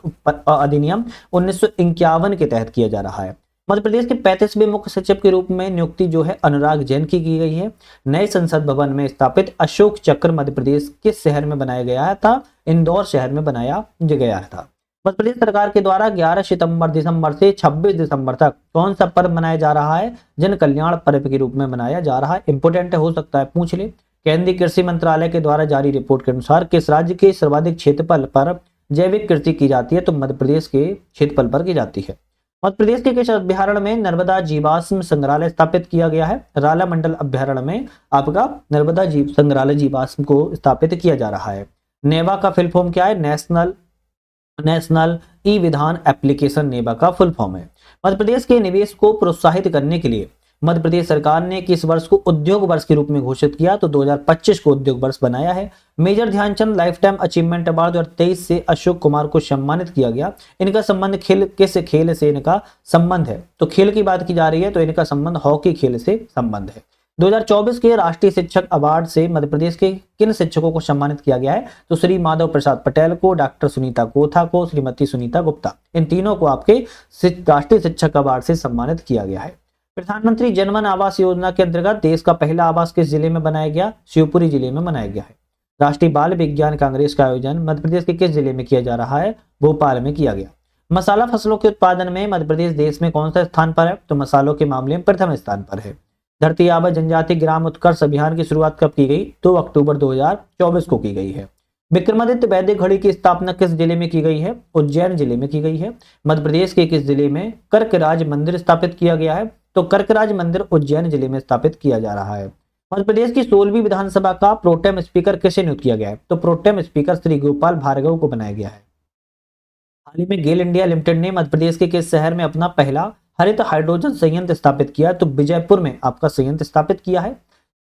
अधिनियम 1951 के तहत किया जा रहा है। मध्य प्रदेश के 35वें मुख्य सचिव के रूप में नियुक्ति जो है अनुराग जैन की गई है। नए संसद भवन में स्थापित अशोक चक्र मध्य प्रदेश किस शहर में बनाया गया था? इंदौर शहर में बनाया गया था। मध्य प्रदेश सरकार के द्वारा 11 दिसंबर से 26 दिसंबर तक कौन सा पर्व मनाया जा रहा है? जन कल्याण पर्व के रूप में मनाया जा रहा है। इंपोर्टेंट हो सकता है, पूछ ले। केंद्रीय कृषि मंत्रालय के द्वारा जारी रिपोर्ट के अनुसार किस राज्य के सर्वाधिक क्षेत्रफल पर जैविक कृषि की जाती है? तो मध्य प्रदेश के क्षेत्रफल पर की जाती है। मध्य प्रदेश के किस अभ्यारण्य में नर्मदा जीवाश्म संग्रहालय स्थापित किया गया है? राला मंडल अभ्यारण्य में आपका नर्मदा संग्रहालय जीवाश्म को स्थापित किया जा रहा है। नेवा का फुल फॉर्म क्या है? नेशनल ई विधान एप्लीकेशन नेवा का फुल फॉर्म है। मध्य प्रदेश के निवेश को प्रोत्साहित करने के लिए मध्य प्रदेश सरकार ने किस वर्ष को उद्योग वर्ष के रूप में घोषित किया? तो 2025 को उद्योग वर्ष बनाया है। Major Dhyan Chand life time achievement award 2023 से अशोक कुमार को सम्मानित किया गया। इनका संबंध किस खेल से इनका संबंध है? तो खेल की बात की जा रही है तो इनका संबंध हॉकी खेल से संबंध है। 2024 के राष्ट्रीय शिक्षक अवार्ड से मध्य प्रदेश के किन शिक्षकों को सम्मानित किया गया है? तो श्री माधव प्रसाद पटेल को, डॉक्टर सुनीता कोथा को, श्रीमती सुनीता गुप्ता, इन तीनों को आपके राष्ट्रीय शिक्षक अवार्ड से सम्मानित किया गया है। प्रधानमंत्री जनमन आवास योजना के अंतर्गत देश का पहला आवास किस जिले में बनाया गया? शिवपुरी जिले में बनाया गया है। राष्ट्रीय बाल विज्ञान कांग्रेस का आयोजन मध्य प्रदेश के किस जिले में किया जा रहा है? भोपाल में किया गया। मसाला फसलों के उत्पादन में मध्य प्रदेश देश में कौन सा स्थान पर है? तो मसालों के मामले में प्रथम स्थान पर है। धरती आबा जनजाति ग्राम उत्कर्ष अभियान की शुरुआत कब की गई? 2 अक्टूबर 2024 को की गई है। विक्रमादित्य वैदिक घड़ी की स्थापना किस जिले में की गई है? उज्जैन जिले में की गई है। मध्य प्रदेश के किस जिले में कर्कराज मंदिर स्थापित किया गया है? तो कर्कराज मंदिर उज्जैन जिले में स्थापित किया जा रहा है। मध्य प्रदेश की 16वीं विधानसभा का प्रोटेम स्पीकर किसे नियुक्त किया गया है? तो प्रोटेम स्पीकर श्री गोपाल भार्गव को बनाया गया है। हाल ही में गेल इंडिया लिमिटेड ने मध्य प्रदेश के किस शहर में अपना पहला हरित हाइड्रोजन संयंत्र स्थापित किया? तो विजयपुर में आपका संयंत्र स्थापित किया है।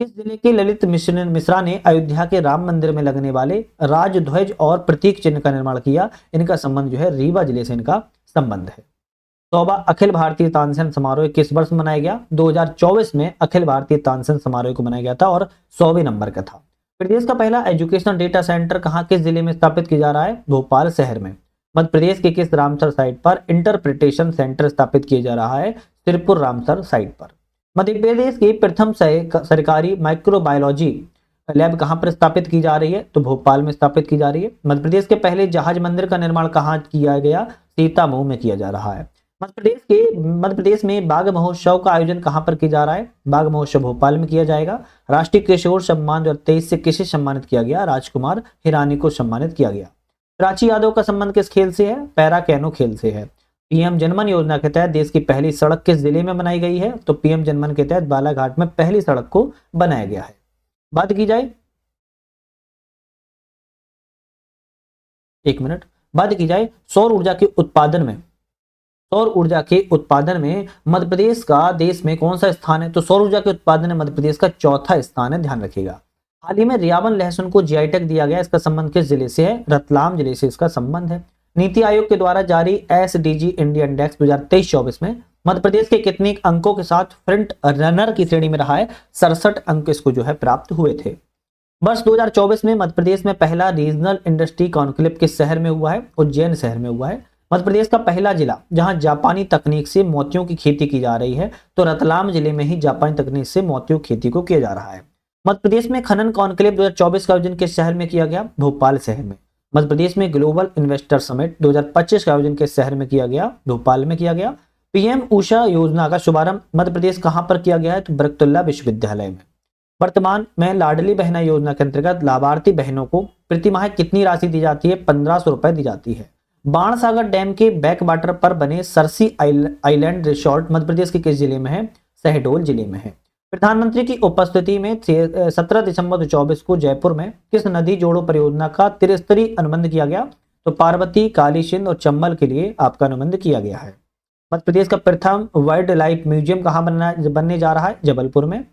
किस जिले के ललित मिश्रा ने अयोध्या के राम मंदिर में लगने वाले राजध्वज और प्रतीक चिन्ह का निर्माण किया? इनका संबंध जो है रीवा जिले से इनका संबंध है। 100वां अखिल भारतीय तानसेन समारोह किस वर्ष मनाया गया? 2024 में अखिल भारतीय तानसेन समारोह को मनाया गया था और 100वें नंबर का था। प्रदेश का पहला एजुकेशनल डेटा सेंटर कहाँ किस जिले में स्थापित किया जा रहा है? भोपाल शहर में। मध्य प्रदेश के किस रामसर साइट पर इंटरप्रिटेशन सेंटर स्थापित किया जा रहा है? सिरपुर रामसर साइट पर। मध्य प्रदेश की प्रथम सरकारी माइक्रोबायोलॉजी लैब कहाँ पर स्थापित की जा रही है? तो भोपाल में स्थापित की जा रही है। मध्य प्रदेश के पहले जहाज मंदिर का निर्माण कहाँ किया गया? सीतामऊ में किया जा रहा है। मध्य प्रदेश में बाघ महोत्सव का आयोजन कहां पर किया जा रहा है? बाघ महोत्सव भोपाल में किया जाएगा। राष्ट्रीय किशोर सम्मान 2023 से किसे सम्मानित किया गया? राजकुमार हिरानी को सम्मानित किया गया। प्राची यादव का संबंध किस खेल से है? पैरा कैनो खेल से है। पीएम जनमन योजना के तहत देश की पहली सड़क किस जिले में बनाई गई है? तो पीएम जनमन के तहत बालाघाट में पहली सड़क को बनाया गया है। बात की जाए, एक मिनट, बात की जाए सौर ऊर्जा के उत्पादन में, सौर ऊर्जा के उत्पादन में मध्य प्रदेश का देश में कौन सा स्थान है? तो सौर ऊर्जा के उत्पादन में मध्य प्रदेश का चौथा स्थान है, ध्यान रखिएगा। हाल ही में रियावन लहसुन को जीआई टैग दिया गया, इसका संबंध किस जिले से है? रतलाम जिले से इसका संबंध है। नीति आयोग के द्वारा जारी एसडीजी इंडिया इंडेक्स 2023-24 में मध्य प्रदेश के कितने अंकों के साथ फ्रंट रनर की श्रेणी में रहा है? 67 अंक इसको जो है प्राप्त हुए थे। वर्ष 2024 में मध्य प्रदेश में पहला रीजनल इंडस्ट्री कॉन्क्लेव किस शहर में हुआ है? उज्जैन शहर में हुआ है। मध्य प्रदेश का पहला जिला जहां जापानी तकनीक से मोतियों की खेती की जा रही है, तो रतलाम जिले में ही जापानी तकनीक से मोतियों की खेती को किया जा रहा है। मध्य प्रदेश में खनन कॉन्क्लेव 2024 का आयोजन किस शहर में किया गया? भोपाल शहर में। मध्य प्रदेश में ग्लोबल इन्वेस्टर समिट 2025 का आयोजन किस शहर में किया गया? भोपाल में किया गया। पीएम उषा योजना का शुभारंभ मध्य प्रदेश कहां पर किया गया है? तो बरकतुल्ला विश्वविद्यालय में। वर्तमान में लाडली बहना योजना के अंतर्गत लाभार्थी बहनों को प्रति माह कितनी राशि दी जाती है? 1500 रुपए दी जाती है। बाणसागर डैम के बैक वाटर पर बने Cersei island resort Madhya Pradesh के किस जिले में है? शहडोल जिले में है। प्रधानमंत्री की उपस्थिति में 17 दिसंबर 2024 को जयपुर में किस नदी जोड़ो परियोजना का त्रिस्तरीय अनुबंध किया गया? तो पार्वती, काली सिंध और चंबल के लिए आपका अनुबंध किया गया है। मध्य प्रदेश का प्रथम वाइल्ड लाइफ म्यूजियम कहाँ बनने जा रहा है? जबलपुर में।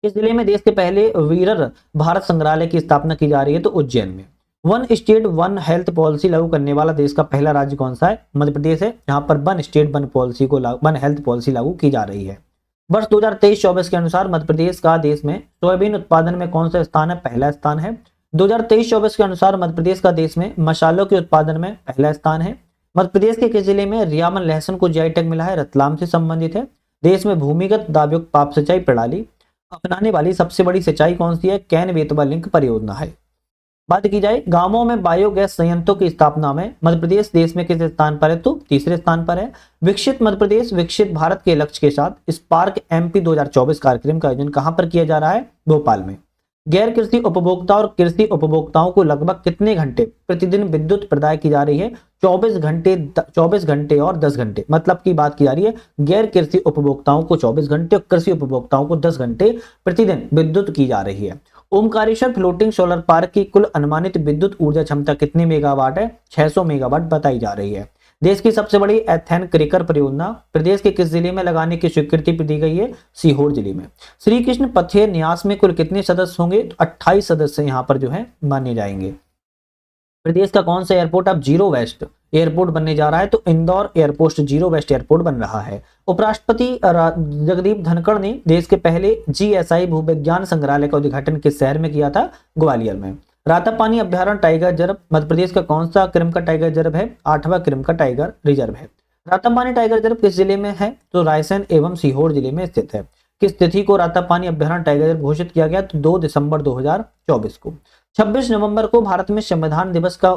इस जिले में देश के पहले वीरर भारत संग्रहालय की स्थापना की जा रही है? तो उज्जैन में। One state one health policy लागू करने वाला देश का पहला राज्य कौन सा है? मध्य प्रदेश है, जहां पर one state one health policy लागू की जा रही है। वर्ष 2023-24 के अनुसार मध्य प्रदेश का देश में सोयाबीन उत्पादन में कौन सा स्थान है? पहला स्थान है। 2023-24 के अनुसार मध्य प्रदेश का देश में मसालों के उत्पादन में पहला स्थान है। मध्य प्रदेश के किस जिले में रियावन लहसुन को जीआई टैग मिला है? रतलाम से संबंधित है। देश में भूमिगत दाबयुक्त पाप सिंचाई प्रणाली अपनाने वाली सबसे बड़ी सिंचाई कौन सी है? कैन बेतवा लिंक परियोजना है। बात की जाए गांवों में बायोगैस संयंत्रों की स्थापना में मध्य प्रदेश देश में किस स्थान पर है? तो तीसरे स्थान पर है। विकसित मध्य प्रदेश विकसित भारत के लक्ष्य के साथ स्पार्क एमपी 2024 कार्यक्रम का आयोजन कहां पर किया जा रहा है? भोपाल में। गैर कृषि उपभोक्ता और कृषि उपभोक्ताओं को लगभग कितने घंटे प्रतिदिन विद्युत प्रदाय की जा रही है? 24 घंटे और 10 घंटे, मतलब की बात की जा रही है गैर कृषि उपभोक्ताओं को 24 घंटे और कृषि उपभोक्ताओं को 10 घंटे प्रतिदिन विद्युत की जा रही है। ओमकारेश्वर फ्लोटिंग सोलर पार्क की कुल अनुमानित विद्युत ऊर्जा क्षमता कितनी मेगावाट है? 600 मेगावाट बताई जा रही है। देश की सबसे बड़ी एथेन क्रेकर परियोजना प्रदेश के किस जिले में लगाने की स्वीकृति दी गई है? सीहोर जिले में। श्री कृष्ण पथेर न्यास में कुल कितने सदस्य होंगे? तो 28 सदस्य यहाँ पर जो है माने जाएंगे। प्रदेश का कौन सा एयरपोर्ट अब जीरो वेस्ट एयरपोर्ट बनने जा रहा है? तो Indore airport zero waste airport बन रहा है। उपराष्ट्रपति जगदीप धनखड़ ने देश के पहले जीएसआई भूविज्ञान संग्रहालय का उद्घाटन किस शहर में किया था? ग्वालियर में। रातापानी अभ्यारण्य टाइगर रिजर्व मध्य प्रदेश का कौन सा क्रम का टाइगर रिजर्व है? 8वां क्रम का टाइगर रिजर्व है। रातापानी टाइगर रिजर्व किस जिले में है? तो रायसेन एवं सीहोर जिले में स्थित है। किस तिथि को रातापानी अभ्यारण्य टाइगर रिजर्व घोषित किया गया? तो 2 दिसंबर 2024 को। 26 नवंबर को भारत में संविधान दिवस का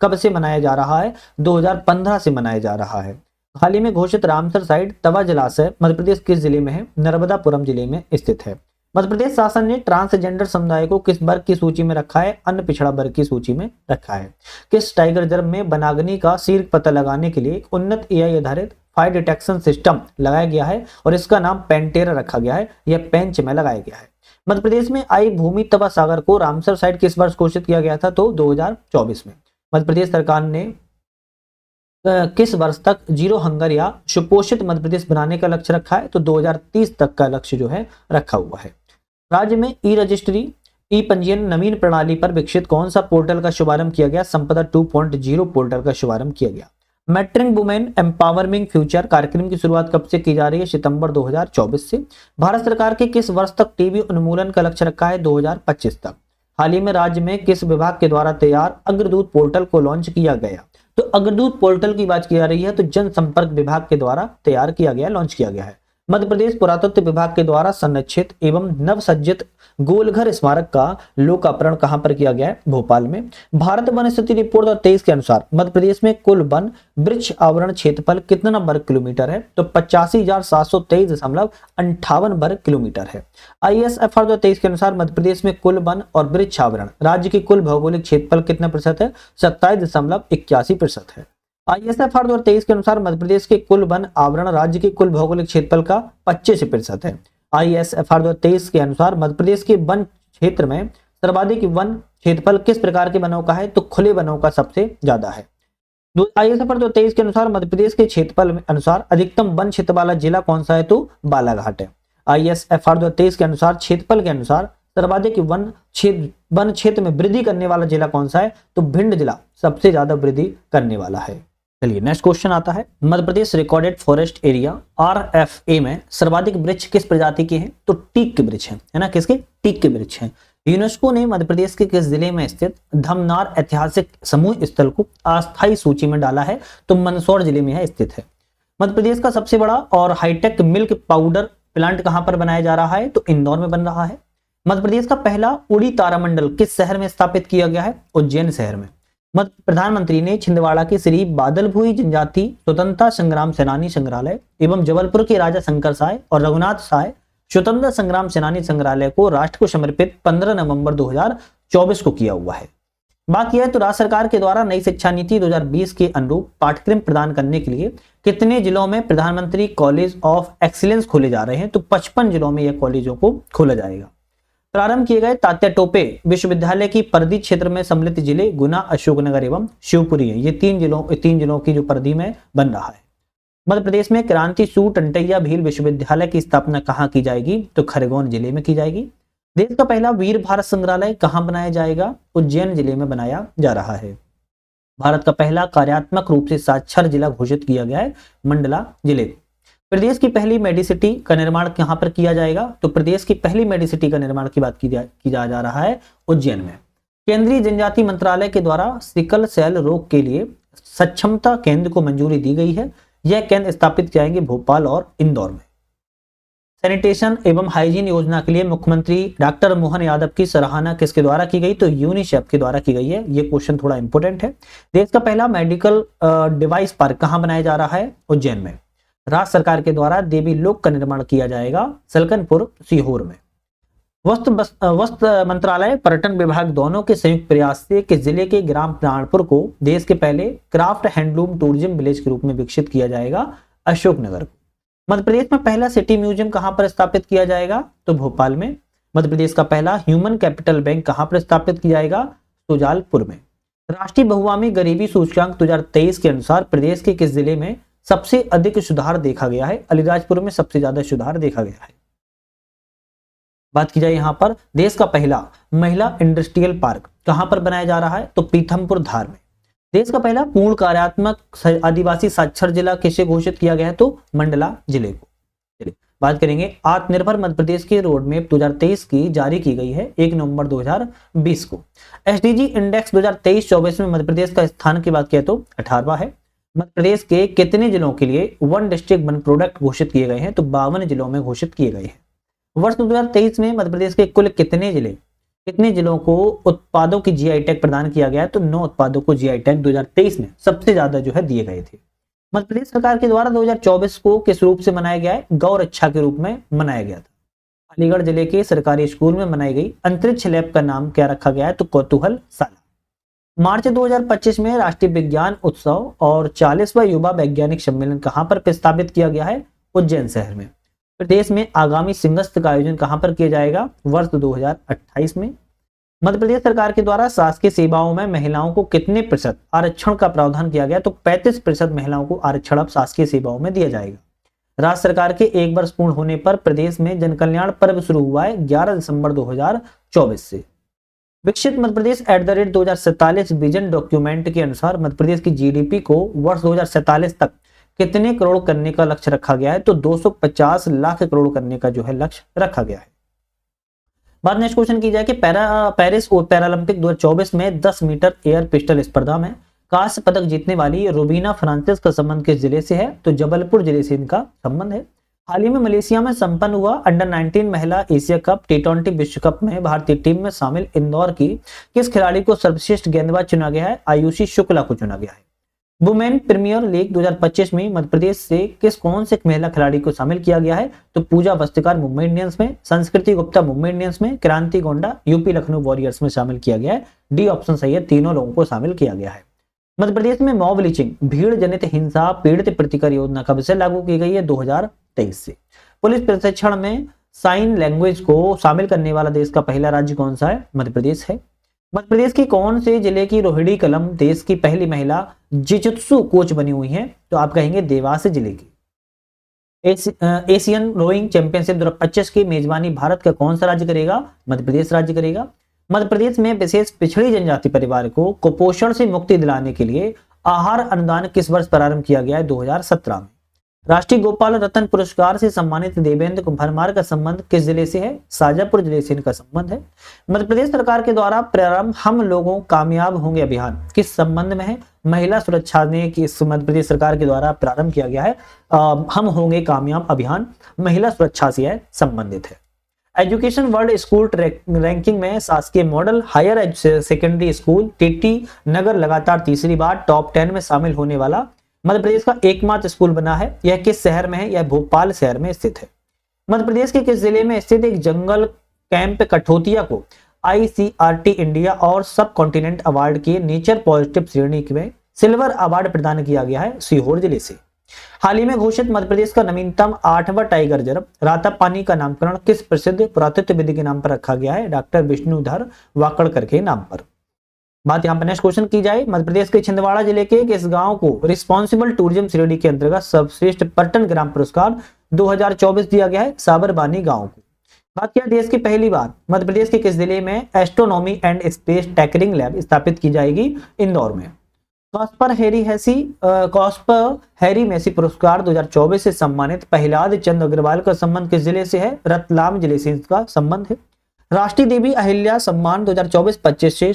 कब से मनाया जा रहा है? 2015 से मनाया जा रहा है। हाल ही में घोषित रामसर साइट तवा जलाशय मध्य प्रदेश किस जिले में है? नर्मदापुरम जिले में स्थित है। मध्य प्रदेश शासन ने ट्रांसजेंडर समुदाय को किस वर्ग की सूची में रखा है? अन्य पिछड़ा वर्ग की सूची में रखा है। किस टाइगर रिजर्व में बनागनी का शीर्ष पता लगाने के लिए एक उन्नत एआई आधारित फायर डिटेक्शन सिस्टम लगाया गया है और इसका नाम पेंटेरा रखा गया है, यह पेंच में लगाया गया है। मध्य प्रदेश में आई भूमि तवा सागर को रामसर साइट किस वर्ष घोषित किया गया था? तो 2024 में। मध्य प्रदेश सरकार ने किस वर्ष तक जीरो हंगर या सुपोषित मध्य प्रदेश बनाने का लक्ष्य रखा है? तो 2030 तक का लक्ष्य जो है रखा हुआ है। राज्य में ई रजिस्ट्री ई पंजीयन नवीन प्रणाली पर विकसित कौन सा पोर्टल का शुभारंभ किया गया? संपदा 2.0 पोर्टल का शुभारंभ किया गया। मैट्रिंग वुमेन एम्पावरमेंट फ्यूचर कार्यक्रम की शुरुआत कब से की जा रही है? सितंबर 2024 से। भारत सरकार के किस वर्ष तक टीबी उन्मूलन का लक्ष्य रखा है? 2025 तक। हाल ही में राज्य में किस विभाग के द्वारा तैयार अग्रदूत पोर्टल को लॉन्च किया गया? तो अग्रदूत पोर्टल की बात की जा रही है तो जनसंपर्क विभाग के द्वारा तैयार किया गया, लॉन्च किया गया है। मध्य प्रदेश पुरातत्व विभाग के द्वारा संरक्षित एवं नवसज्जित गोलघर स्मारक का लोकार्पण कहां पर किया गया है? भोपाल में। भारत वन स्थिति रिपोर्ट 2023 के अनुसार मध्य प्रदेश में कुल वन वृक्ष आवरण क्षेत्रफल कितना वर्ग किलोमीटर है? तो 85,723.58 वर्ग किलोमीटर है। ISFR 2023 के अनुसार मध्य प्रदेश में कुल वन और वृक्ष आवरण राज्य की कुल भौगोलिक क्षेत्रफल कितना प्रतिशत है? 27.81% है। ISFR 2023 के अनुसार मध्य प्रदेश के कुल वन आवरण राज्य के कुल भौगोलिक क्षेत्रफल का 25% है। ISFR 2023 के अनुसार मध्य प्रदेश के वन क्षेत्र में सर्वाधिक वन क्षेत्रफल किस प्रकार के वनों का है? तो खुले वनों का सबसे ज्यादा है। ISFR 2023 के अनुसार मध्य प्रदेश के क्षेत्रफल में अनुसार अधिकतम वन क्षेत्र वाला जिला कौन सा है? तो बालाघाट है। ISFR 2023 के अनुसार क्षेत्रफल के अनुसार सर्वाधिक वन क्षेत्र में वृद्धि करने वाला जिला कौन सा है? तो भिंड जिला सबसे ज्यादा वृद्धि करने वाला है। चलिए नेक्स्ट क्वेश्चन आता है, Madhya Pradesh recorded forest area RFA में सर्वाधिक वृक्ष किस प्रजाति के हैं? तो टीक के वृक्ष हैं, है ना, किसके? टीक के वृक्ष हैं। यूनेस्को ने मध्य प्रदेश के किस जिले में स्थित धमनार ऐतिहासिक समूह स्थल को अस्थायी सूची में डाला है? तो मंदसौर जिले में है स्थित है। मध्य प्रदेश का सबसे बड़ा और हाईटेक मिल्क पाउडर प्लांट कहां पर बनाया जा रहा है? तो इंदौर में बन रहा है। मध्य प्रदेश का पहला उड़ी तारामंडल किस शहर में स्थापित किया गया है? उज्जैन शहर में। प्रधानमंत्री ने छिंदवाड़ा के श्री बादल भुई जनजाति स्वतंत्रता संग्राम सेनानी संग्रहालय एवं जबलपुर के राजा शंकर साय और रघुनाथ साय स्वतंत्रता संग्राम सेनानी संग्रहालय को राष्ट्र को समर्पित 15 नवंबर 2024 को किया हुआ है। बात यह है तो राज्य सरकार के द्वारा नई शिक्षा नीति 2020 के अनुरूप पाठ्यक्रम प्रदान करने के लिए कितने जिलों में प्रधानमंत्री कॉलेज ऑफ एक्सीलेंस खोले जा रहे हैं? तो 55 जिलों में यह कॉलेजों को खोला जाएगा। प्रारंभ किए गए तात्या टोपे विश्वविद्यालय की परिधि क्षेत्र में सम्मिलित जिले गुना, अशोकनगर एवं शिवपुरी है। ये तीन जिलों की जो परिधि में बन रहा है। मध्य प्रदेश में क्रांति सूर्य टंटैया भील विश्वविद्यालय की स्थापना कहाँ की जाएगी? तो खरगोन जिले में की जाएगी। देश का पहला वीर भारत संग्रहालय कहाँ बनाया जाएगा? उज्जैन जिले में बनाया जा रहा है। भारत का पहला कार्यात्मक रूप से साक्षर जिला घोषित किया गया है मंडला जिले को। प्रदेश की पहली मेडिसिटी का निर्माण कहां पर किया जाएगा? तो प्रदेश की पहली मेडिसिटी का निर्माण की बात की जा रहा है उज्जैन में। केंद्रीय जनजाति मंत्रालय के द्वारा सिकल सेल रोग के लिए सक्षमता केंद्र को मंजूरी दी गई है। यह केंद्र स्थापित किए जाएंगे भोपाल और इंदौर में। सैनिटेशन एवं हाइजीन योजना के लिए मुख्यमंत्री डॉक्टर मोहन यादव की सराहना किसके द्वारा की गई? तो यूनिसेफ के द्वारा की गई है। यह क्वेश्चन थोड़ा इंपोर्टेंट है। देश का पहला मेडिकल डिवाइस पार्क कहां बनाया जा रहा है? उज्जैन में। राज्य सरकार के द्वारा देवी लोक का निर्माण किया जाएगा सलकनपुर सीहोर में। वस्त्र मंत्रालय पर्यटन विभाग दोनों के संयुक्त प्रयास से किस जिले के ग्राम प्राणपुर को देश के पहले क्राफ्ट हैंडलूम टूरिज्म विलेज के रूप में विकसित किया जाएगा? अशोकनगर को। मध्य प्रदेश में पहला सिटी म्यूजियम कहां पर स्थापित किया जाएगा? तो भोपाल में। मध्य प्रदेश का पहला ह्यूमन कैपिटल बैंक कहां पर स्थापित किया जाएगा? सुजालपुर में। राष्ट्रीय बहुआमी गरीबी सूचकांक 2023 के अनुसार प्रदेश के किस जिले में सबसे अधिक सुधार देखा गया है? अलीराजपुर में सबसे ज्यादा सुधार देखा गया है। बात की जाए यहां पर देश का पहला महिला इंडस्ट्रियल पार्क कहां पर बनाया जा रहा है? तो पीथमपुर धार में। देश का पहला पूर्ण कार्यात्मक आदिवासी साक्षर जिला किसे घोषित किया गया है? तो मंडला जिले को। चलिए बात करेंगे आत्मनिर्भर मध्य प्रदेश के रोड मैप 2023 की जारी की गई है 1 नवंबर 2020 को। SDG इंडेक्स 2023-24 में मध्य प्रदेश का स्थान की बात किया तो 18वां है। मध्य प्रदेश के कितने जिलों के लिए वन डिस्ट्रिक्ट वन प्रोडक्ट घोषित किए गए हैं? तो 52 जिलों में घोषित किए गए हैं। वर्ष 2023 में मध्य प्रदेश के कुल कितने जिलों को उत्पादों की GI टैग प्रदान किया गया है? तो 9 उत्पादों को GI टैग 2023 में सबसे ज्यादा जो है दिए गए थे। मध्य प्रदेश सरकार के द्वारा 2024 को किस रूप से मनाया गया है? गौ रक्षा के रूप में मनाया गया था। अलीगढ़ जिले के सरकारी स्कूल में मनाई गई अंतरिक्ष लैब का नाम क्या रखा गया है? तो कौतूहलशाला। मार्च 2025 में राष्ट्रीय विज्ञान उत्सव और 40वां युवा वैज्ञानिक सम्मेलन कहां पर प्रस्तावित किया गया है? उज्जैन शहर में। प्रदेश में आगामी सिंहस्थ का आयोजन कहां पर किया जाएगा? वर्ष 2028 में। मध्य प्रदेश सरकार के द्वारा शासकीय सेवाओं में महिलाओं को कितने प्रतिशत आरक्षण का प्रावधान किया गया? तो 35% महिलाओं को आरक्षण अब शासकीय सेवाओं में दिया जाएगा। राज्य सरकार के 1 वर्ष पूर्ण होने पर प्रदेश में जन कल्याण पर्व शुरू हुआ है 11 दिसंबर 2024 से। विकसित मध्य प्रदेश @ 2047 विजन डॉक्यूमेंट के अनुसार मध्य प्रदेश की GDP को वर्ष 2047 तक कितने करोड़ करने का लक्ष्य रखा गया है? तो 250 लाख करोड़ करने का जो है लक्ष्य रखा गया है। बाद नेक्स्ट क्वेश्चन की जाए कि पेरिस और पैरालंपिक 2024 में 10 मीटर एयर पिस्टल स्पर्धा में कांस्य पदक जीतने वाली रुबीना फ्रांसिस का संबंध किस जिले से है? तो जबलपुर जिले से इनका संबंध है। हाल ही में मलेशिया में संपन्न हुआ अंडर-19 महिला एशिया कप T20 विश्व कप में भारतीय टीम में शामिल इंदौर की किस खिलाड़ी को सर्वश्रेष्ठ गेंदबाज चुना गया है? आयुषी शुक्ला को चुना गया है। वुमेन प्रीमियर लीग 2025 में मध्य प्रदेश से कौन से महिला खिलाड़ी को शामिल किया गया है? तो पूजा वस्तिकार मुंबई इंडियंस में, संस्कृति गुप्ता मुंबई इंडियंस में, क्रांति गोंडा यूपी लखनऊ वॉरियर्स में शामिल किया गया है। डी ऑप्शन सही है, तीनों लोगों को शामिल किया गया है। मध्य प्रदेश में मॉब लिंचिंग भीड़ जनित हिंसा पीड़ित प्रतिकर योजना कब से लागू की गई है? 2023 से। पुलिस प्रशिक्षण में साइन लैंग्वेज को शामिल करने वाला देश का पहला राज्य कौन सा है? मध्य प्रदेश है। मध्य प्रदेश के कौन से जिले की रोहिणी कलम देश की पहली महिला जिजुत्सु कोच बनी हुई है? तो आप कहेंगे देवास जिले की। एशियन रोइंग चैंपियनशिप 2025 की मेजबानी भारत का कौन सा राज्य करेगा? मध्य प्रदेश राज्य करेगा। मध्य प्रदेश में विशेष पिछड़ी जनजाति परिवार को कुपोषण से मुक्ति दिलाने के लिए आहार अनुदान किस वर्ष प्रारंभ किया गया है? 2017 में। राष्ट्रीय गोपाल रत्न पुरस्कार से सम्मानित देवेंद्र भरमार का संबंध किस जिले से है? शाजापुर जिले से इनका संबंध है। मध्य प्रदेश सरकार के द्वारा प्रारंभ हम लोगों कामयाब होंगे अभियान किस संबंध में है? महिला सुरक्षा ने कि मध्य प्रदेश सरकार के द्वारा प्रारंभ किया गया है हम होंगे कामयाब अभियान महिला सुरक्षा से है संबंधित है। एजुकेशन वर्ल्ड स्कूल रैंकिंग में शासकीय model higher secondary school TT Nagar लगातार तीसरी बार टॉप 10 में शामिल होने वाला मध्य प्रदेश का एकमात्र स्कूल बना है। यह किस शहर में है? यह भोपाल शहर में स्थित है। मध्य प्रदेश के किस जिले में स्थित एक जंगल कैंप कठोतिया को ICRT इंडिया और सब कॉन्टिनेंट अवार्ड की नेचर पॉजिटिव श्रेणी में सिल्वर अवार्ड प्रदान किया गया है? सीहोर जिले से। हाल ही में घोषित मध्य प्रदेश का नवीनतम 8वां टाइगर रिजर्व रातापानी का नामकरण किस प्रसिद्ध पुरातत्वविद के नाम पर रखा गया है? डॉक्टर विष्णुधर वाकड़कर के नाम पर। बात यहाँ पर नेक्स्ट क्वेश्चन की जाए, मध्य प्रदेश के छिंदवाड़ा जिले के किस गांव को रिस्पॉन्सिबल टूरिज्म श्रेणी के अंतर्गत सर्वश्रेष्ठ पर्यटन ग्राम पुरस्कार 2024 दिया गया है? साबरबानी गांव को। बात किया देश की पहली बार मध्य प्रदेश के किस जिले में एस्ट्रोनॉमी एंड स्पेस टेकरिंग लैब स्थापित की जाएगी? इंदौर में। कॉस्पर हैरी मैसी पुरस्कार 2024 से सम्मानित प्रहलाद चंद अग्रवाल का संबंध किस जिले से है? रतलाम जिले से इसका संबंध है। राष्ट्रीय देवी अहिल्या सम्मान 2024-25 से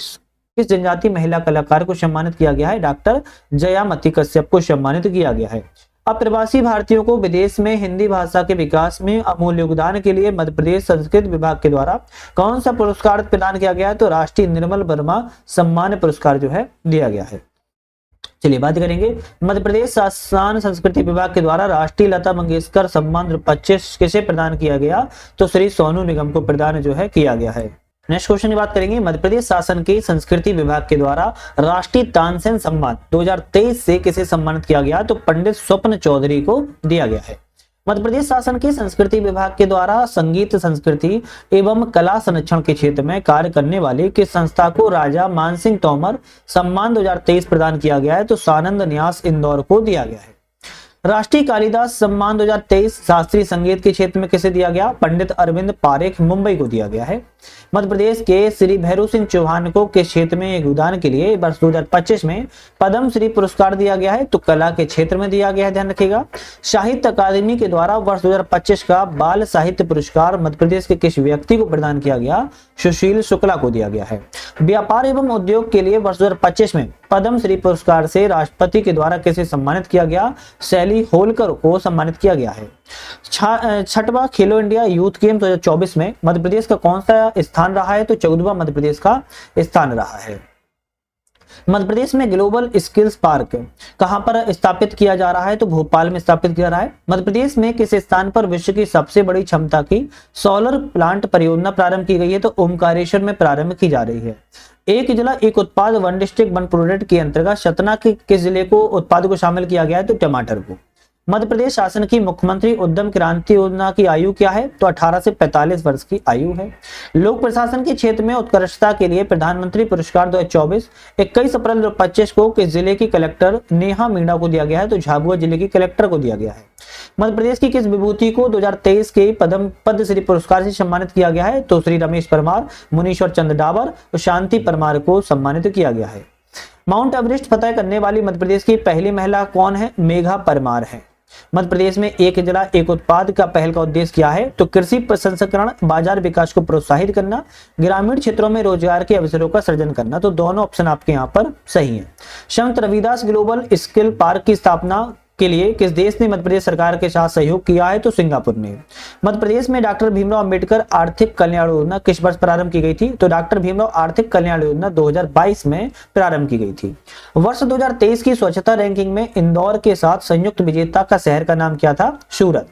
किस जनजाति महिला कलाकार को सम्मानित किया गया है? डॉक्टर जयामती कश्यप को सम्मानित किया गया है। अप्रवासी भारतीयों को विदेश में हिंदी भाषा के विकास में अमूल्य योगदान के लिए मध्य प्रदेश संस्कृत विभाग के द्वारा कौन सा पुरस्कार प्रदान किया गया है? तो राष्ट्रीय निर्मल वर्मा सम्मान पुरस्कार जो है दिया गया है। चलिए बात करेंगे मध्य प्रदेश शासन संस्कृति विभाग के द्वारा राष्ट्रीय लता मंगेशकर सम्मान 2025 किसे प्रदान किया गया? तो श्री सोनू निगम को प्रदान जो है किया गया है। नेक्स्ट क्वेश्चन की बात करेंगे, मध्य प्रदेश शासन के संस्कृति विभाग के द्वारा राष्ट्रीय तानसेन सम्मान 2023 से किसे सम्मानित किया गया? तो पंडित स्वप्न चौधरी को दिया गया है। मध्य प्रदेश शासन के संस्कृति विभाग के द्वारा संगीत संस्कृति एवं कला संरक्षण के क्षेत्र में कार्य करने वाली किस संस्था को राजा मानसिंह तोमर सम्मान 2023 प्रदान किया गया है? तो सानंद न्यास इंदौर को दिया गया है। राष्ट्रीय कालिदास सम्मान 2023 शास्त्रीय संगीत के क्षेत्र में किसे दिया गया? पंडित अरविंद पारेख मुंबई को दिया गया है। मध्य प्रदेश के श्री भैरू सिंह चौहान को किस क्षेत्र में योगदान के लिए वर्ष 2025 में पद्म श्री पुरस्कार दिया गया है? तो कला के क्षेत्र में दिया गया है, ध्यान रखिएगा। साहित्य अकादमी के द्वारा वर्ष 2025 का बाल साहित्य पुरस्कार मध्य प्रदेश के किस व्यक्ति को प्रदान किया गया? सुशील शुक्ला को दिया गया है। व्यापार एवं उद्योग के लिए वर्ष 2025 में पद्म श्री पुरस्कार से राष्ट्रपति के द्वारा किसे सम्मानित किया गया? शैली होलकर को सम्मानित किया गया है। छठवां खेलो इंडिया यूथ गेम 2024 में मध्य प्रदेश का कौन सा स्थान रहा है? तो 14वां मध्य प्रदेश का स्थान रहा है। मध्य प्रदेश में ग्लोबल स्किल्स पार्क कहां पर स्थापित किया जा रहा है? तो भोपाल में स्थापित किया जा रहा है। मध्य प्रदेश में किस स्थान पर विश्व की सबसे बड़ी क्षमता की सोलर प्लांट परियोजना प्रारंभ की गई है? तो ओमकारेश्वर में प्रारंभ की जा रही है। एक जिला एक उत्पाद वन डिस्ट्रिक्ट वन प्रोडक्ट के अंतर्गत सतना के किस जिले को उत्पाद को शामिल किया गया है? तो टमाटर को। मध्य प्रदेश शासन की मुख्यमंत्री उद्यम क्रांति योजना की आयु क्या है? तो 18 से 45 वर्ष की आयु है। लोक प्रशासन के क्षेत्र में उत्कृष्टता के लिए प्रधानमंत्री पुरस्कार 2024 21 अप्रैल 2025 को किस जिले की कलेक्टर नेहा मीणा को दिया गया है? तो झाबुआ जिले की कलेक्टर को दिया गया है। मध्य प्रदेश की किस विभूति को 2023 के पद्मश्री पुरस्कार से सम्मानित किया गया है? तो श्री रमेश परमार, मुनीश्वर चंद्र डाबर और शांति परमार को सम्मानित किया गया है। माउंट एवरेस्ट फतह करने वाली मध्य प्रदेश की पहली महिला कौन है? मेघा परमार है। मध्य प्रदेश में एक जिला एक उत्पाद का पहल का उद्देश्य क्या है? तो कृषि प्रसंस्करण बाजार विकास को प्रोत्साहित करना, ग्रामीण क्षेत्रों में रोजगार के अवसरों का सृजन करना। तो दोनों ऑप्शन आपके यहाँ पर सही है। संत रविदास ग्लोबल स्किल पार्क की स्थापना के लिए किस देश ने मध्य प्रदेश सरकार के साथ सहयोग किया है? तो सिंगापुर ने। मध्य प्रदेश में डॉक्टर भीमराव अंबेडकर आर्थिक कल्याण योजना किस वर्ष प्रारंभ की गई थी? तो डॉक्टर भीमराव आर्थिक कल्याण योजना 2022 में प्रारंभ की गई थी। वर्ष 2023 की स्वच्छता रैंकिंग में इंदौर के साथ संयुक्त विजेता का शहर का नाम क्या था? सूरत।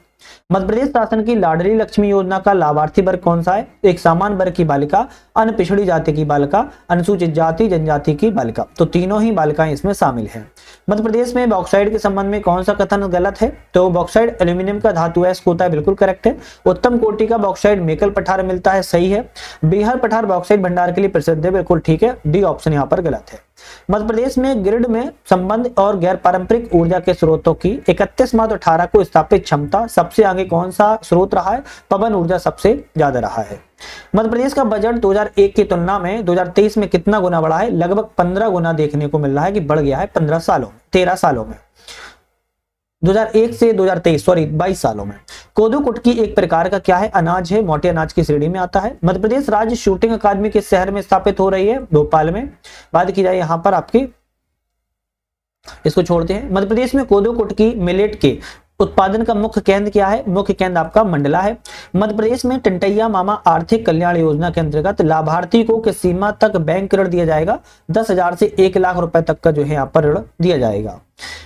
मध्य प्रदेश शासन की लाडली लक्ष्मी योजना का लाभार्थी वर्ग कौन सा है? एक सामान्य वर्ग की बालिका, अन्य पिछड़ी जाति की बालिका, अनुसूचित जाति जनजाति की बालिका। तो तीनों ही बालिकाएं इसमें शामिल हैं। मध्य प्रदेश में बॉक्साइट के संबंध में कौन सा कथन गलत है? तो बॉक्साइट एल्यूमिनियम का धातु है, होता है, बिल्कुल करेक्ट है। उत्तम कोटि का बॉक्साइट मेकल पठार मिलता है, सही है। बिहार पठार बॉक्साइट भंडार के लिए प्रसिद्ध है, बिल्कुल ठीक है। डी ऑप्शन यहाँ पर गलत है। मध्य प्रदेश में ग्रिड में संबंध और गैर पारंपरिक ऊर्जा के स्रोतों की 31 मार्च 18 को स्थापित क्षमता सबसे आगे कौन सा स्रोत रहा है? पवन ऊर्जा सबसे ज्यादा रहा है। मध्य प्रदेश का बजट 2001 की तुलना में 2023 में कितना गुना बढ़ा है? लगभग 15 गुना देखने को मिल रहा है कि बढ़ गया है 13 सालों में। 2001 से 22 सालों में। कोदो कुटकी एक प्रकार का क्या है? अनाज है, मोटे अनाज की श्रेणी में आता है। मध्य प्रदेश राज्य शूटिंग अकादमी किस शहर में स्थापित हो रही है? भोपाल में। बात की जाए यहां पर आपकी, इसको छोड़ते हैं। मध्य प्रदेश में कोदो कुटकी मिलेट के उत्पादन का मुख्य केंद्र क्या है? मुख्य केंद्र आपका मंडला है। मध्य प्रदेश में टंटैया मामा आर्थिक कल्याण योजना के अंतर्गत लाभार्थी को किस सीमा तक बैंक ऋण दिया जाएगा? 10,000 से 1 लाख रुपए तक का जो है यहाँ पर ऋण दिया जाएगा।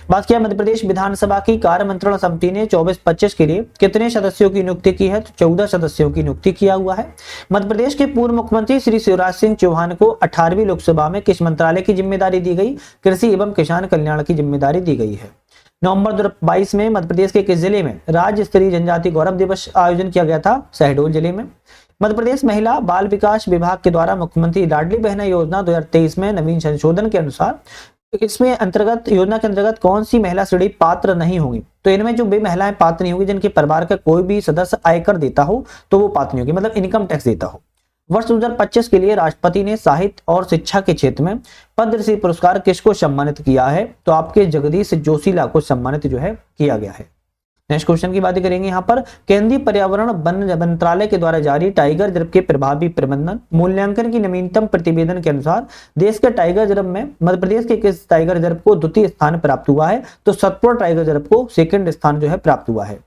बात किया मध्य प्रदेश विधानसभा की कार्य मंत्रणा समिति ने 24-25 के लिए कितने सदस्यों की नियुक्ति की है? तो 14 सदस्यों की नियुक्ति किया हुआ है। मध्य प्रदेश के पूर्व मुख्यमंत्री श्री शिवराज सिंह चौहान को 18वीं लोकसभा में किस मंत्रालय की जिम्मेदारी दी गई? कृषि एवं किसान कल्याण की जिम्मेदारी दी गई है। नवंबर 2022 में मध्य प्रदेश के किस जिले में राज्य स्तरीय जनजाति गौरव दिवस आयोजन किया गया था? शहडोल जिले में। मध्य प्रदेश महिला बाल विकास विभाग के द्वारा मुख्यमंत्री लाडली बहना योजना 2023 में नवीन संशोधन के अनुसार इसमें योजना के अंतर्गत कौन सी महिला श्रेणी पात्र नहीं होगी? तो इनमें जो भी महिलाएं पात्र नहीं होगी जिनके परिवार का कोई भी सदस्य आयकर देता हो तो वो पात्र नहीं होगी, मतलब इनकम टैक्स देता हो। वर्ष 2025 के लिए राष्ट्रपति ने साहित्य और शिक्षा के क्षेत्र में पद्मश्री पुरस्कार किसको सम्मानित किया है? तो आपके जगदीश जोशीला को सम्मानित जो है किया गया है। नेक्स्ट क्वेश्चन की बात करेंगे यहाँ पर। केंद्रीय पर्यावरण वन मंत्रालय के द्वारा जारी टाइगर रिजर्व के प्रभावी प्रबंधन मूल्यांकन की नवीनतम प्रतिवेदन के अनुसार देश के टाइगर रिजर्व में मध्य प्रदेश के किस टाइगर रिजर्व को द्वितीय स्थान प्राप्त हुआ है? तो सतपुड़ा टाइगर रिजर्व को सेकंड स्थान जो है प्राप्त हुआ है।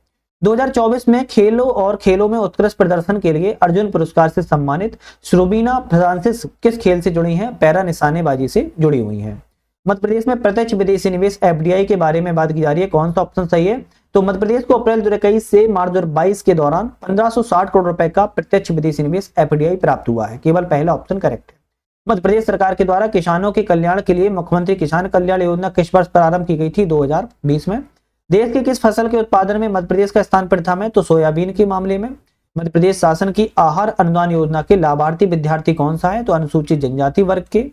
2024 में खेलों में उत्कृष्ट प्रदर्शन के लिए अर्जुन पुरस्कार से सम्मानित श्रोबीना फ्रांसिस किस खेल से जुड़ी हैं? पैरा निशानेबाजी से जुड़ी हुई हैं। मध्य प्रदेश में प्रत्यक्ष विदेशी निवेश एफडीआई के बारे में बात की जा रही है, कौन सा ऑप्शन सही है? तो मध्य प्रदेश को अप्रैल 2021 से मार्च 2022 के दौरान 1560 करोड़ रुपए का प्रत्यक्ष विदेशी निवेश एफडीआई प्राप्त हुआ है, केवल पहला ऑप्शन करेक्ट है। मध्य प्रदेश सरकार के द्वारा किसानों के कल्याण के लिए मुख्यमंत्री किसान कल्याण योजना किस वर्ष प्रारंभ की गई थी? 2020 में। देश की किस फसल के उत्पादन में मध्य प्रदेश का स्थान प्रथम है? तो सोयाबीन के मामले में। मध्य प्रदेश शासन की आहार अनुदान योजना के लाभार्थी विद्यार्थी कौन सा है? तो अनुसूचित जनजाति वर्ग के।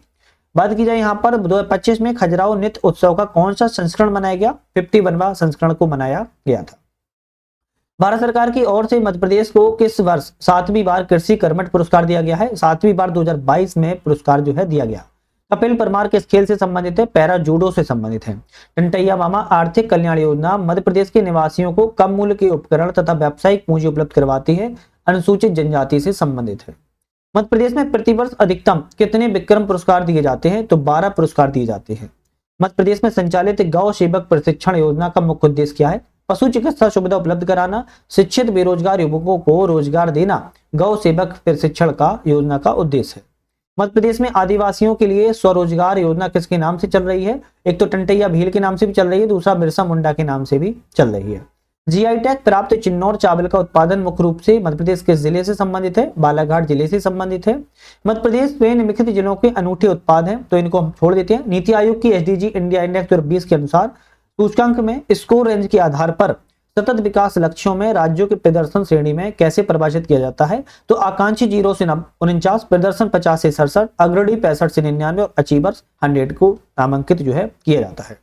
बात की जाए यहाँ पर 2025 में खजुराहो नृत्य उत्सव का कौन सा संस्करण मनाया गया? 51वां संस्करण को मनाया गया था। भारत सरकार की ओर से मध्य प्रदेश को किस वर्ष 7वीं बार कृषि कर्मठ पुरस्कार दिया गया है? 7वीं बार 2022 में पुरस्कार जो है दिया गया। कपिल परमार किस खेल से संबंधित है? पैरा जूडो से संबंधित है। टंटैया मामा आर्थिक कल्याण योजना मध्य प्रदेश के निवासियों को कम मूल्य के उपकरण तथा व्यावसायिक पूंजी उपलब्ध करवाती है, अनुसूचित जनजाति से संबंधित है। मध्य प्रदेश में प्रतिवर्ष अधिकतम कितने विक्रम पुरस्कार दिए जाते हैं? तो 12 पुरस्कार दिए जाते हैं। मध्य प्रदेश में संचालित गौ सेवक प्रशिक्षण योजना का मुख्य उद्देश्य क्या है? पशु चिकित्सा सुविधा उपलब्ध कराना, शिक्षित बेरोजगार युवकों को रोजगार देना गौ सेवक प्रशिक्षण का योजना का उद्देश्य है। मध्य प्रदेश में आदिवासियों के लिए स्वरोजगार योजना किसके नाम से चल रही है? एक तो टंटैया भील के नाम से भी चल रही है, दूसरा बिरसा मुंडा के नाम से भी चल रही है। जीआई टैग प्राप्त चिन्नौर चावल का उत्पादन मुख्य रूप से मध्य प्रदेश के जिले से संबंधित है? बालाघाट जिले से संबंधित है। मध्य प्रदेश में निम्नलिखित जिलों के अनूठे उत्पाद हैं, तो इनको हम छोड़ देते हैं। नीति आयोग की एसडीजी इंडिया इंडेक्स 2020 के अनुसार सूचकांक में स्कोर रेंज के आधार पर सतत विकास लक्ष्यों में राज्यों के प्रदर्शन श्रेणी में कैसे परिभाषित किया जाता है? तो आकांक्षी 0 से 49, प्रदर्शन 50 से 67, अग्रणी 65 से 99 और अचीवर्स 100 को नामांकित जो है किया जाता है।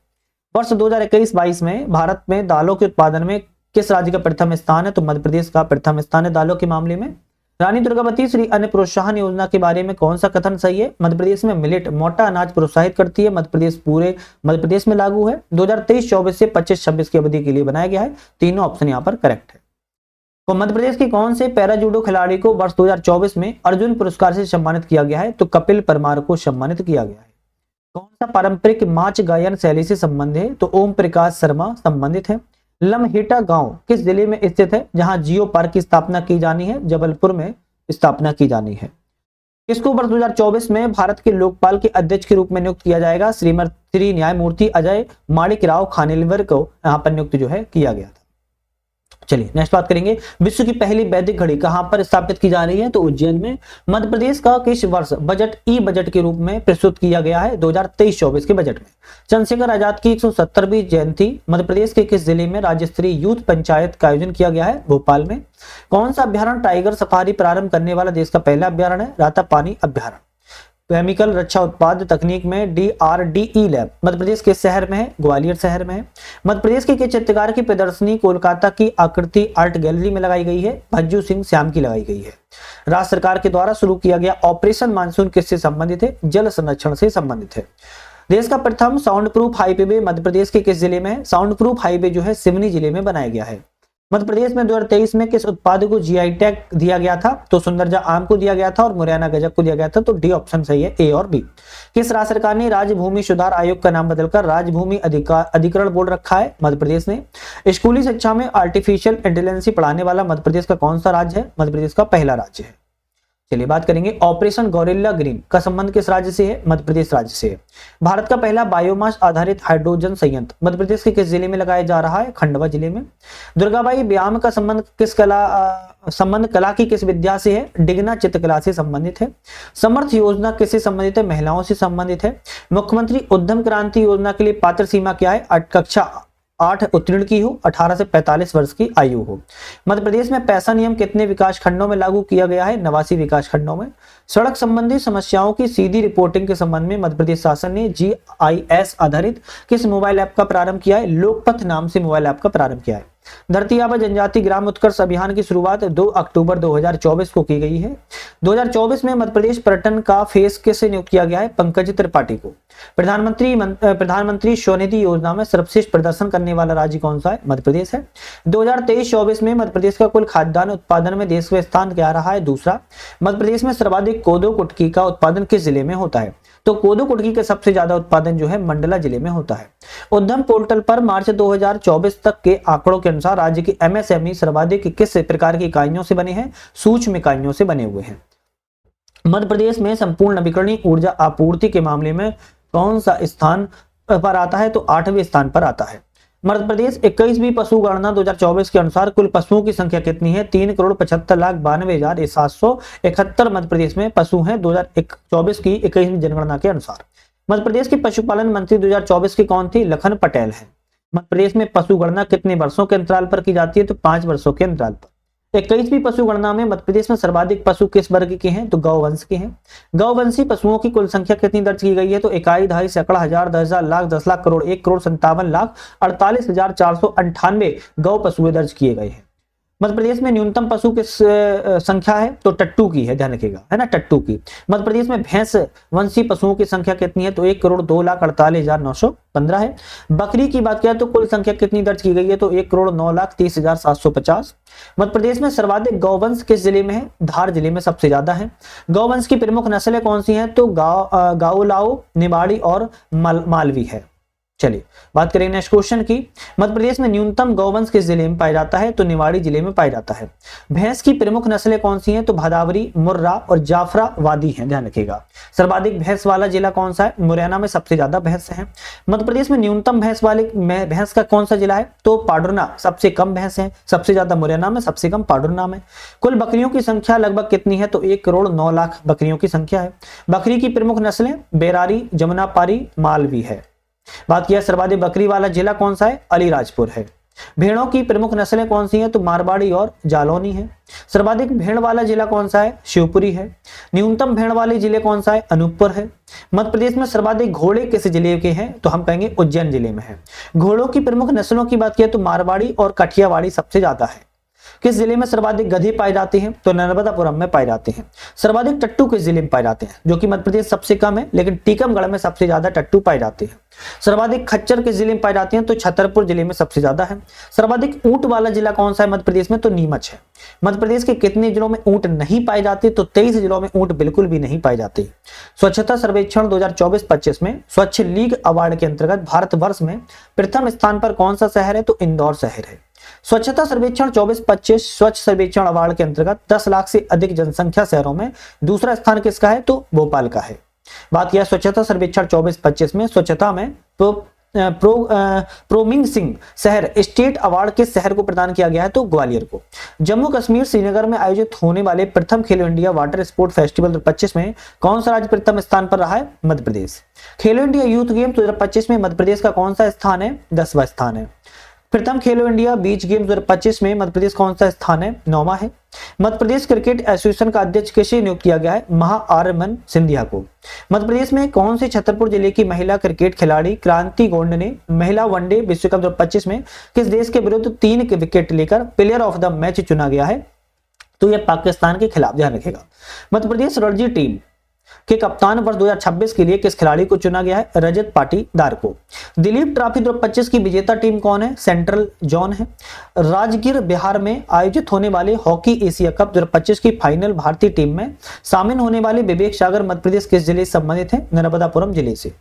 वर्ष 2021-22 में भारत में दालों के उत्पादन में किस राज्य का प्रथम स्थान है? तो मध्य प्रदेश का प्रथम स्थान है दालों के मामले में। रानी दुर्गावती श्री अन्न प्रोत्साहन योजना के बारे में कौन सा कथन सही है? मध्य प्रदेश में मिलेट मोटा अनाज प्रोत्साहित करती है, पूरे मध्य प्रदेश में लागू है। 2023-24 से 25-26 की अवधि के लिए बनाया गया है। तीनों ऑप्शन यहाँ पर करेक्ट है। तो मध्य प्रदेश के कौन से पैरा जूडो खिलाड़ी को वर्ष 2024 में अर्जुन पुरस्कार से सम्मानित किया गया है? तो कपिल परमार को सम्मानित किया गया है। कौन सा पारंपरिक माच गायन शैली से संबंध है? तो ओम प्रकाश शर्मा संबंधित है। लमहेटा गांव किस जिले में स्थित है जहां जियो पार्क की स्थापना की जानी है? जबलपुर में स्थापना की जानी है। किसको वर्ष 2024 में भारत के लोकपाल के अध्यक्ष के रूप में नियुक्त किया जाएगा? श्री न्यायमूर्ति अजय माणिक राव खानेलकर को यहां पर नियुक्त जो है किया गया था। चलिए नेक्स्ट बात करेंगे, विश्व की पहली वैदिक घड़ी कहां पर स्थापित की जा रही है, तो उज्जैन में। मध्य प्रदेश का किस वर्ष बजट ई बजट के रूप में प्रस्तुत किया गया है, 2023-24 के बजट में। चंद्रशेखर आजाद की 170वीं जयंती मध्य प्रदेश के किस जिले में राज्य स्तरीय यूथ पंचायत का आयोजन किया गया है, भोपाल में। कौन सा अभ्यारण्य टाइगर सफारी प्रारंभ करने वाला देश का पहला अभ्यारण्य है, रातापानी अभ्यारण्य। केमिकल रक्षा उत्पाद तकनीक में DRDE लैब मध्य प्रदेश के शहर में है, ग्वालियर शहर में है। मध्य प्रदेश के चित्रकार की प्रदर्शनी कोलकाता की आकृति आर्ट गैलरी में लगाई गई है, भज्जू सिंह श्याम की लगाई गई है। राज्य सरकार के द्वारा शुरू किया गया ऑपरेशन मानसून किससे संबंधित है, जल संरक्षण से संबंधित है। देश का प्रथम sound proof highway Madhya Pradesh के किस जिले में है, साउंड प्रूफ हाईवे जो है सिवनी जिले में बनाया गया है। मध्य प्रदेश में 2023 में किस उत्पाद को GI टैग दिया गया था, तो सुंदरजा आम को दिया गया था और मुरैना गजक को दिया गया था, तो डी ऑप्शन सही है, ए और बी। किस राज्य सरकार ने राज्य भूमि सुधार आयोग का नाम बदलकर राज्य भूमि अधिकरण बोर्ड रखा है, मध्य प्रदेश ने। स्कूली शिक्षा में आर्टिफिशियल इंटेलिजेंस पढ़ाने वाला मध्य प्रदेश का कौन सा राज्य है, मध्य प्रदेश का पहला राज्य है। चलिए बात करेंगे, ऑपरेशन गोरिल्ला ग्रीन का संबंध किस राज्य से है, मध्य प्रदेश राज्य से है। भारत का पहला बायोमास आधारित हाइड्रोजन संयंत्र मध्य प्रदेश के किस जिले में लगाया जा रहा है, खंडवा जिले में। दुर्गाबाई व्यायाम का संबंध कला की किस विद्या से है, डिगना चित्रकला से संबंधित है। समर्थ योजना किससे संबंधित है, महिलाओं से संबंधित है। मुख्यमंत्री उद्यम क्रांति योजना के लिए पात्र सीमा क्या है, कक्षा 8 उत्तीर्ण की हो, 18 से 45 वर्ष की आयु हो। मध्य प्रदेश में पैसा नियम कितने विकास खंडों में लागू किया गया है, 89 विकास खंडों में। सड़क संबंधी समस्याओं की सीधी रिपोर्टिंग के संबंध में मध्य प्रदेश शासन ने GIS आधारित किस मोबाइल ऐप का प्रारंभ किया है, लोकपथ नाम से मोबाइल ऐप का प्रारंभ किया है। धरती आबा जनजाति ग्राम उत्कर्ष अभियान की शुरुआत 2 अक्टूबर 2024 को की गई है। 2024 में मध्य प्रदेश पर्यटन का फेस किसे नियुक्त किया गया है, पंकज त्रिपाठी को। प्रधानमंत्री स्वनिधि योजना में सर्वश्रेष्ठ प्रदर्शन करने वाला राज्य कौन सा है, मध्य प्रदेश है। 2023-24 में मध्य प्रदेश का कुल खाद्यान्न उत्पादन में देश में स्थान क्या रहा है, दूसरा। मध्य प्रदेश में सर्वाधिक कोदो कुटकी का उत्पादन किस जिले में होता है, तो कोदो कुटकी का सबसे ज्यादा उत्पादन जो है मंडला जिले में होता है। उद्यम पोर्टल पर मार्च 2024 तक के आंकड़ों के अनुसार राज्य की MSME सर्वाधिक किस प्रकार की इकाइयों से बने हैं, सूक्ष्म इकाइयों से बने हुए हैं। मध्य प्रदेश में संपूर्ण नवीकरणीय ऊर्जा आपूर्ति के मामले में कौन सा स्थान पर आता है, तो 8वें स्थान पर आता है। मध्य प्रदेश 21वीं पशु गणना 2024 के अनुसार कुल पशुओं की संख्या कितनी है, 3,75,92,771 मध्य प्रदेश में पशु हैं 2024 की 21वीं जनगणना के अनुसार। मध्य प्रदेश की पशुपालन मंत्री 2024 की कौन थी, लखन पटेल है। मध्य प्रदेश में पशु गणना कितने वर्षों के अंतराल पर की जाती है, तो 5 वर्षों के अंतराल पर। 21वीं पशु गणना में मध्य प्रदेश में सर्वाधिक पशु किस वर्ग के हैं, तो गौवंश के हैं। गौवंशी पशुओं की कुल संख्या कितनी दर्ज की गई है, तो इकाई, दहाई, सैकड़ा, हजार, 10,000, लाख, 10 लाख, करोड़, 1,57,00,000, 48,498 गौ पशुएं दर्ज किए गए हैं। मध्य प्रदेश में न्यूनतम पशु किस संख्या है, तो टट्टू की है, ध्यान रखिएगा, है ना, टट्टू की। मध्य प्रदेश में भैंस वंशी पशुओं की संख्या कितनी है, तो 1,02,48,915 है। बकरी की बात किया तो कुल संख्या कितनी दर्ज की गई है, तो 1,09,30,750। मध्य प्रदेश में सर्वाधिक गौवंश किस जिले में है, धार जिले में सबसे ज्यादा है। गौवंश की प्रमुख नस्लें कौन सी हैं, तो गाओलाओ, निमाड़ी और मालवी है। चलिए बात करें नेक्स्ट क्वेश्चन की। मध्य प्रदेश में न्यूनतम गौवंश किस जिले में पाया जाता है, तो निवाड़ी जिले में पाया जाता है। भैंस की प्रमुख नस्लें कौन सी हैं, तो भदावरी, मुर्रा और जाफराबादी हैं, ध्यान रखिएगा। सर्वाधिक भैंस वाला जिला कौन सा है, मुरैना में सबसे ज्यादा भैंस है। मध्य प्रदेश में न्यूनतम भैंस का कौन सा जिला है, तो पाडुरना, सबसे कम भैंस है, सबसे ज्यादा मुरैना में, सबसे कम पाडुरना में। कुल बकरियों की संख्या लगभग कितनी है, तो 1,09,00,000 बकरियों की संख्या है। बकरी की प्रमुख नस्लें बेरारी, जमुनापारी, मालवी है। बात किया सर्वाधिक बकरी वाला जिला कौन सा है, अलीराजपुर है। भेड़ों की प्रमुख नस्लें कौन सी हैं, तो मारवाड़ी और जालौनी है। सर्वाधिक भेड़ वाला जिला कौन सा है, शिवपुरी है। न्यूनतम भेड़ वाले जिले कौन सा है, अनूपपुर है। मध्य प्रदेश में सर्वाधिक घोड़े किस जिले के हैं, तो हम कहेंगे उज्जैन जिले में है। घोड़ों की प्रमुख नस्लों की बात किया तो मारवाड़ी और कठियावाड़ी सबसे ज्यादा है। किस जिले में सर्वाधिक गधे पाए जाते हैं, तो नर्मदापुरम में पाए जाते हैं। सर्वाधिक टट्टू किस जिले में पाए जाते हैं, जो कि मध्य प्रदेश सबसे कम है, लेकिन टीकमगढ़ में सबसे ज्यादा टट्टू पाए जाते हैं। सर्वाधिक खच्चर किस जिले में पाए जाते हैं, तो छतरपुर जिले में सबसे ज्यादा है। सर्वाधिक ऊंट वाला जिला कौन सा है मध्य प्रदेश में, तो नीमच है। मध्य प्रदेश के कितने जिलों में ऊंट नहीं पाए जाते, तो 23 जिलों में ऊंट बिल्कुल भी नहीं पाए जाते। स्वच्छता सर्वेक्षण 2024-25 में स्वच्छ लीग अवार्ड के अंतर्गत भारतवर्ष में प्रथम स्थान पर कौन सा शहर है, तो इंदौर शहर है। स्वच्छता सर्वेक्षण 24-25 स्वच्छ सर्वेक्षण अवार्ड के अंतर्गत 10 लाख से अधिक जनसंख्या शहरों में दूसरा स्थान किसका है, तो भोपाल का है। बात किया स्वच्छता सर्वेक्षण 24-25 में स्वच्छता में तो प्रोमिंग सिंह शहर स्टेट अवार्ड किस शहर को प्रदान किया गया है? तो ग्वालियर को। जम्मू कश्मीर श्रीनगर में आयोजित होने वाले प्रथम खेलो इंडिया वाटर स्पोर्ट फेस्टिवल 2025 में कौन सा राज्य प्रथम स्थान पर रहा है? मध्य प्रदेश। खेलो इंडिया यूथ गेम 2025 में मध्य प्रदेश का कौन सा स्थान है? 10वां स्थान है। प्रथम खेलो इंडिया बीच गेम्स 2025 में मध्य प्रदेश कौन सा स्थान है? 9वां है। मध्य प्रदेश क्रिकेट एसोसिएशन का अध्यक्ष किसे नियुक्त किया गया है? आरमन सिंधिया को। मध्य प्रदेश में कौन से छतरपुर जिले की महिला क्रिकेट खिलाड़ी क्रांति गोंड ने महिला वनडे विश्व कप 2025 में किस देश के विरुद्ध 3 विकेट लेकर प्लेयर ऑफ द मैच चुना गया है? तो यह पाकिस्तान के खिलाफ, ध्यान रखेगा। मध्य प्रदेश रणजी टीम के कप्तान वर्ष 2026 के लिए किस खिलाड़ी को चुना गया है? रजत पाटीदार को। दिलीप ट्रॉफी 2025 की विजेता टीम कौन है? सेंट्रल जोन है। राजगीर बिहार में आयोजित होने वाले हॉकी एशिया कप 2025 की फाइनल भारतीय टीम में शामिल होने वाले विवेक सागर मध्य प्रदेश किस जिले से संबंधित है? नर्मदापुरम जिले से।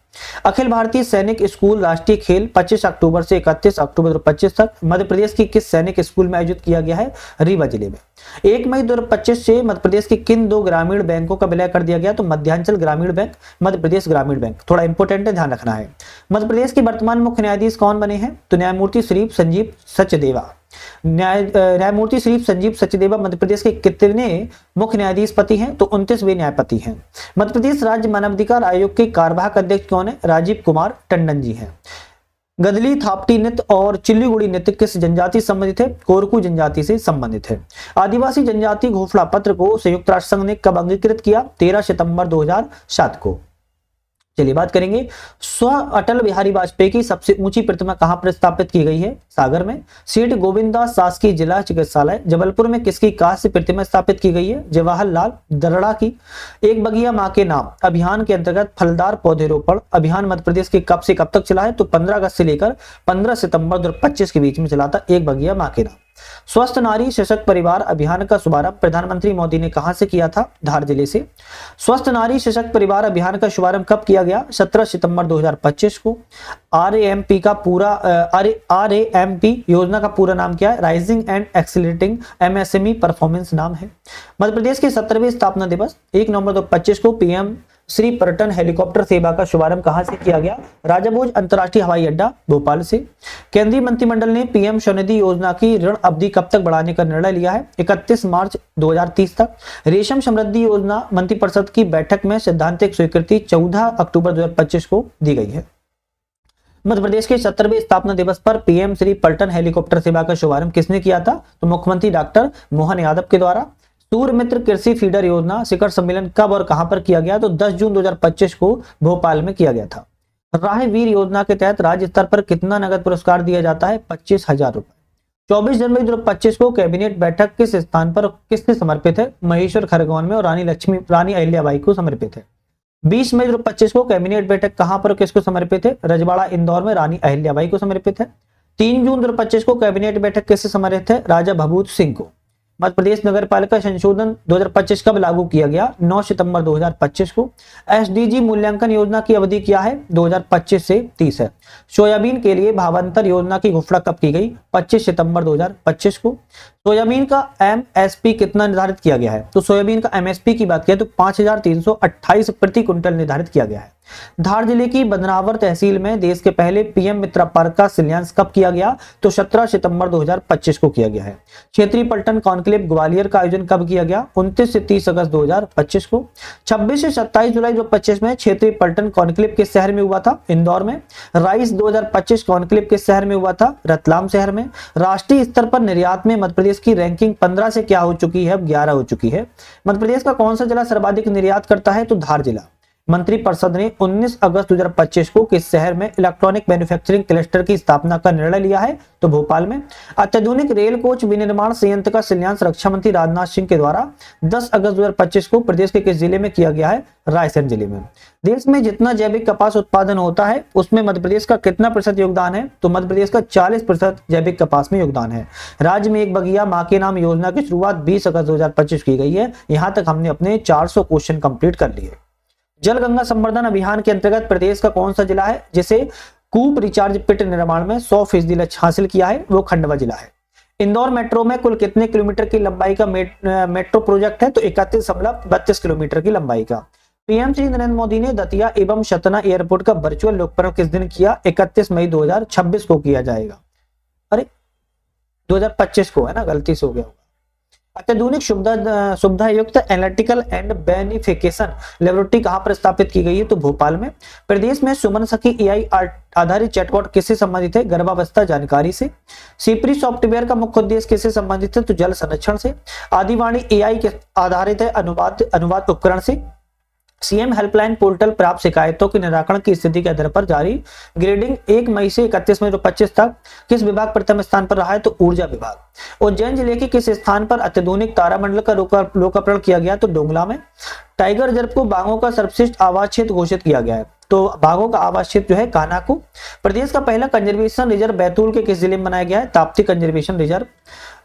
अखिल भारतीय सैनिक स्कूल राष्ट्रीय खेल 25 अक्टूबर से 31 अक्टूबर 2025 तक मध्य प्रदेश की किस सैनिक स्कूल में आयोजित किया गया है? रीवा जिले में। 1 मई 2025 से मध्य प्रदेश के किन 2 ग्रामीण बैंकों का विलय कर दिया गया? तो मध्यांचल ग्रामीण बैंक, मध्य प्रदेश ग्रामीण बैंक। थोड़ा इंपॉर्टेंट है, ध्यान रखना है। मध्य प्रदेश के वर्तमान मुख्य न्यायाधीश कौन बने हैं? तो न्यायमूर्ति श्री संजीव सचदेवा। न्यायमूर्ति श्री संजीव सचदेवा मध्य प्रदेश के कितने मुख्य न्यायाधीश पति हैं? तो 29वें न्यायपति हैं। मध्य प्रदेश राज्य मानवाधिकार आयोग के कार्यवाहक अध्यक्ष कौन है? राजीव कुमार टंडन जी हैं। गदली, थापटी नृत्य और चिल्लीगुड़ी नृत्य किस जनजाति से संबंधित है? कोरकू जनजाति से संबंधित है। आदिवासी जनजाति घोषणा पत्र को संयुक्त राष्ट्र संघ ने कब अंगीकृत किया? 13 सितंबर 2007 को। चलिए बात करेंगे, स्व अटल बिहारी वाजपेयी की सबसे ऊंची प्रतिमा कहां पर स्थापित की गई है? सागर में। सेठ गोविंददास शासकीय जिला चिकित्सालय जबलपुर में किसकी कांस्य प्रतिमा स्थापित की गई है? जवाहरलाल दरड़ा की। एक बगिया मां के नाम अभियान के अंतर्गत फलदार पौधरोपण अभियान मध्य प्रदेश के कब से कब तक चला है? तो 15 अगस्त से लेकर 15 सितंबर 2025 के बीच में चला था एक बगिया मां के नाम। स्वस्थ नारी सशक्त परिवार अभियान का शुभारंभ प्रधानमंत्री मोदी ने कहां से किया था? धार जिले से। स्वस्थ नारी सशक्त परिवार अभियान का शुभारंभ कब किया गया? 17 सितंबर 2025 को। आरएएमपी योजना का पूरा नाम क्या है? Rising and accelerating MSME performance नाम है। मध्य प्रदेश के 17वें स्थापना दिवस 1 नवंबर 2025 को पीएम श्री पर्यटन हेलीकॉप्टर सेवा का शुभारंभ कहां से किया गया? राजा भोज अंतर्राष्ट्रीय हवाई अड्डा भोपाल से। केंद्रीय मंत्रिमंडल ने पीएम स्वनिधि योजना की ऋण अवधि कब तक बढ़ाने का निर्णय लिया है? 31 मार्च 2030 तक। रेशम समृद्धि योजना मंत्रिपरिषद की बैठक में सैद्धांतिक स्वीकृति 14 अक्टूबर 2025 को दी गई है। मध्य प्रदेश के 17वें स्थापना दिवस पर पीएम श्री पर्यटन हेलीकॉप्टर सेवा का शुभारंभ किसने किया था? तो मुख्यमंत्री डॉक्टर मोहन यादव के द्वारा। सूर्य मित्र कृषि फीडर योजना शिखर सम्मेलन कब और कहां पर किया गया? तो 10 जून 2025 को भोपाल में किया गया था। राह वीर योजना के तहत राज्य स्तर पर कितना नगद पुरस्कार दिया जाता है? 25,000 रुपए। 24 जनवरी 2025 को कैबिनेट बैठक किस स्थान पर किसने समर्पित है? महेश्वर खरगोन में और रानी अहिल्याबाई को समर्पित है। 20 मई 2025 को कैबिनेट बैठक कहां पर किसको समर्पित है? रजवाड़ा इंदौर में रानी अहिल्याबाई को समर्पित है। 3 जून 2025 को कैबिनेट बैठक किससे समर्पित है? राजा भभूत सिंह को। मध्य प्रदेश नगर पालिका संशोधन 2025 कब लागू किया गया? 9 सितंबर 2025 को। एसडीजी मूल्यांकन योजना की अवधि क्या है? 2025 से 30 है। सोयाबीन के लिए भावांतर योजना की घोषणा कब की गई? 25 सितंबर 2025 को। सोयाबीन का एमएसपी कितना निर्धारित किया गया है? तो सोयाबीन का एमएसपी की बात किया तो 5,328 प्रति क्विंटल निर्धारित किया गया है। धार जिले की बदनावर तहसील में देश के पहले पीएम मित्रा पार्क का शिलान्यास कब किया गया? तो 17 सितंबर 2025 को किया गया है। क्षेत्रीय पलटन कॉन्क्लेव ग्वालियर का आयोजन कब किया गया? 29 से 30 अगस्त 2025 को। 26 से 27 जुलाई 2025 में क्षेत्रीय पलटन कॉन्क्लेव किस शहर में हुआ था? इंदौर में। राइस 2025 कॉन्क्लेव किस शहर में हुआ था? रतलाम शहर में। राष्ट्रीय स्तर पर निर्यात में मध्य प्रदेश की रैंकिंग 15 से क्या हो चुकी है? अब 11 हो चुकी है। मध्य प्रदेश का कौन सा जिला सर्वाधिक निर्यात करता है? तो धार जिला। मंत्रिपरिषद ने 19 अगस्त 2025 को किस शहर में इलेक्ट्रॉनिक मैन्युफैक्चरिंग क्लस्टर की स्थापना का निर्णय लिया है? तो भोपाल में। अत्याधुनिक रेल कोच विनिर्माण संयंत्र का शिलान्यास रक्षा मंत्री राजनाथ सिंह के द्वारा 10 अगस्त 2025 को प्रदेश के किस जिले में किया गया है? रायसेन जिले में। देश में जितना जैविक कपास उत्पादन होता है उसमें मध्य प्रदेश का कितना प्रतिशत योगदान है? तो मध्य प्रदेश का 40% जैविक कपास में योगदान है। राज्य में एक बगिया मां के नाम योजना की शुरुआत 20 अगस्त 2025 की गई है। यहां तक हमने अपने 400 क्वेश्चन कंप्लीट कर लिए। जल गंगा संवर्धन अभियान के अंतर्गत प्रदेश का कौन सा जिला है जिसे कूप रिचार्ज पिट निर्माण में 100% लक्ष्य हासिल किया है? वो खंडवा जिला है। इंदौर मेट्रो में कुल कितने किलोमीटर की लंबाई का मेट्रो प्रोजेक्ट है? तो 31.32 किलोमीटर की लंबाई का। पीएम श्री नरेंद्र मोदी ने दतिया एवं सतना एयरपोर्ट का वर्चुअल लोकार्पण किस दिन किया? 31 मई 2026 को किया जाएगा। अरे 2025 को है ना, गलती से हो गया होगा। अत्याधुनिक सुविधा युक्त एनालिटिकल एंड बेनिफिकेशन लेबोरेटरी कहां पर स्थापित की गई है? तो भोपाल में। प्रदेश में सुमन सखी एआई आधारित चैटबॉट किससे संबंधित है? गर्भावस्था जानकारी से। सीपरी सॉफ्टवेयर का मुख्य उद्देश्य किससे संबंधित है? तो जल संरक्षण से। आदिवाणी एआई के आधारित है अनुवाद उपकरण से। सीएम हेल्पलाइन पोर्टल प्राप्त शिकायतों के निराकरण की स्थिति के आधार पर जारी ग्रेडिंग 1 मई से 31 मई 2025 तक। किस विभाग प्रथम स्थान पर रहा है? तो ऊर्जा विभाग। उज्जैन जिले के किस स्थान पर अत्याधुनिक तारामंडल का लोकार्पण किया गया? तो डोंगला में। टाइगर रिजर्व को बाघों का सर्वश्रेष्ठ आवास क्षेत्र घोषित किया गया है, तो बाघों का आवास क्षेत्र जो है कान्हा। प्रदेश का पहला कंजर्वेशन रिजर्व बैतूल के किस जिले में बनाया गया है? Tapti conservation reserve.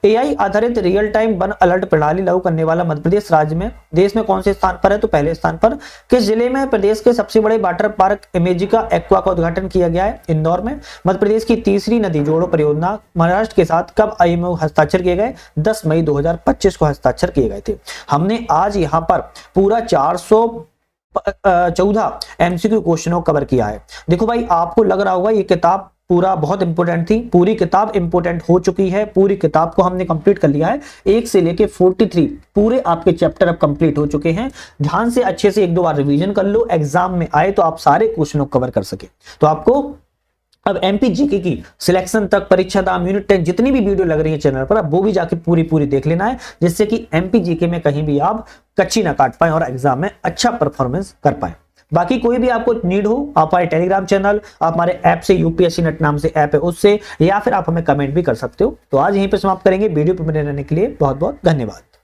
एआई आधारित रियल टाइम वन अलर्ट प्रणाली लागू करने वाला मध्य प्रदेश राज्य में देश में कौन से स्थान पर है? तो पहले स्थान पर। किस जिले में प्रदेश के सबसे बड़े वाटर पार्क इमेजिका एक्वा का उद्घाटन किया गया है? इंदौर में। मध्य प्रदेश की तीसरी नदी जोड़ो परियोजना महाराष्ट्र के साथ कब आईएमओ हस्ताक्षर किए गए? 10 मई 2025 को हस्ताक्षर किए गए थे। हमने आज यहाँ पर पूरा 414 एमसीक्यू क्वेश्चनों कवर किया है। देखो भाई, आपको लग रहा होगा ये किताब पूरा बहुत इंपोर्टेंट थी, पूरी किताब इंपोर्टेंट हो चुकी है। पूरी किताब को हमने कंप्लीट कर लिया है, 1 से लेके 43 पूरे आपके चैप्टर अब कंप्लीट हो चुके हैं। ध्यान से अच्छे से 1-2 बार रिवीजन कर लो, एग्जाम में आए तो आप सारे क्वेश्चनों को कवर कर सके। तो आपको अब एमपी जीके की सिलेक्शन तक, परीक्षा दाम, यूनिट 10 जितनी भी वीडियो लग रही है चैनल पर, अब वो भी जाके पूरी देख लेना है, जिससे कि एमपी जीके में कहीं भी आप कच्ची ना काट पाए और एग्जाम में अच्छा परफॉर्मेंस कर पाए। बाकी कोई भी आपको नीड हो, आप हमारे टेलीग्राम चैनल, आप हमारे ऐप से, यूपीएससी नेट नाम से ऐप है उससे, या फिर आप हमें कमेंट भी कर सकते हो। तो आज यहीं पर समाप्त करेंगे। वीडियो पर बने रहने के लिए बहुत बहुत धन्यवाद।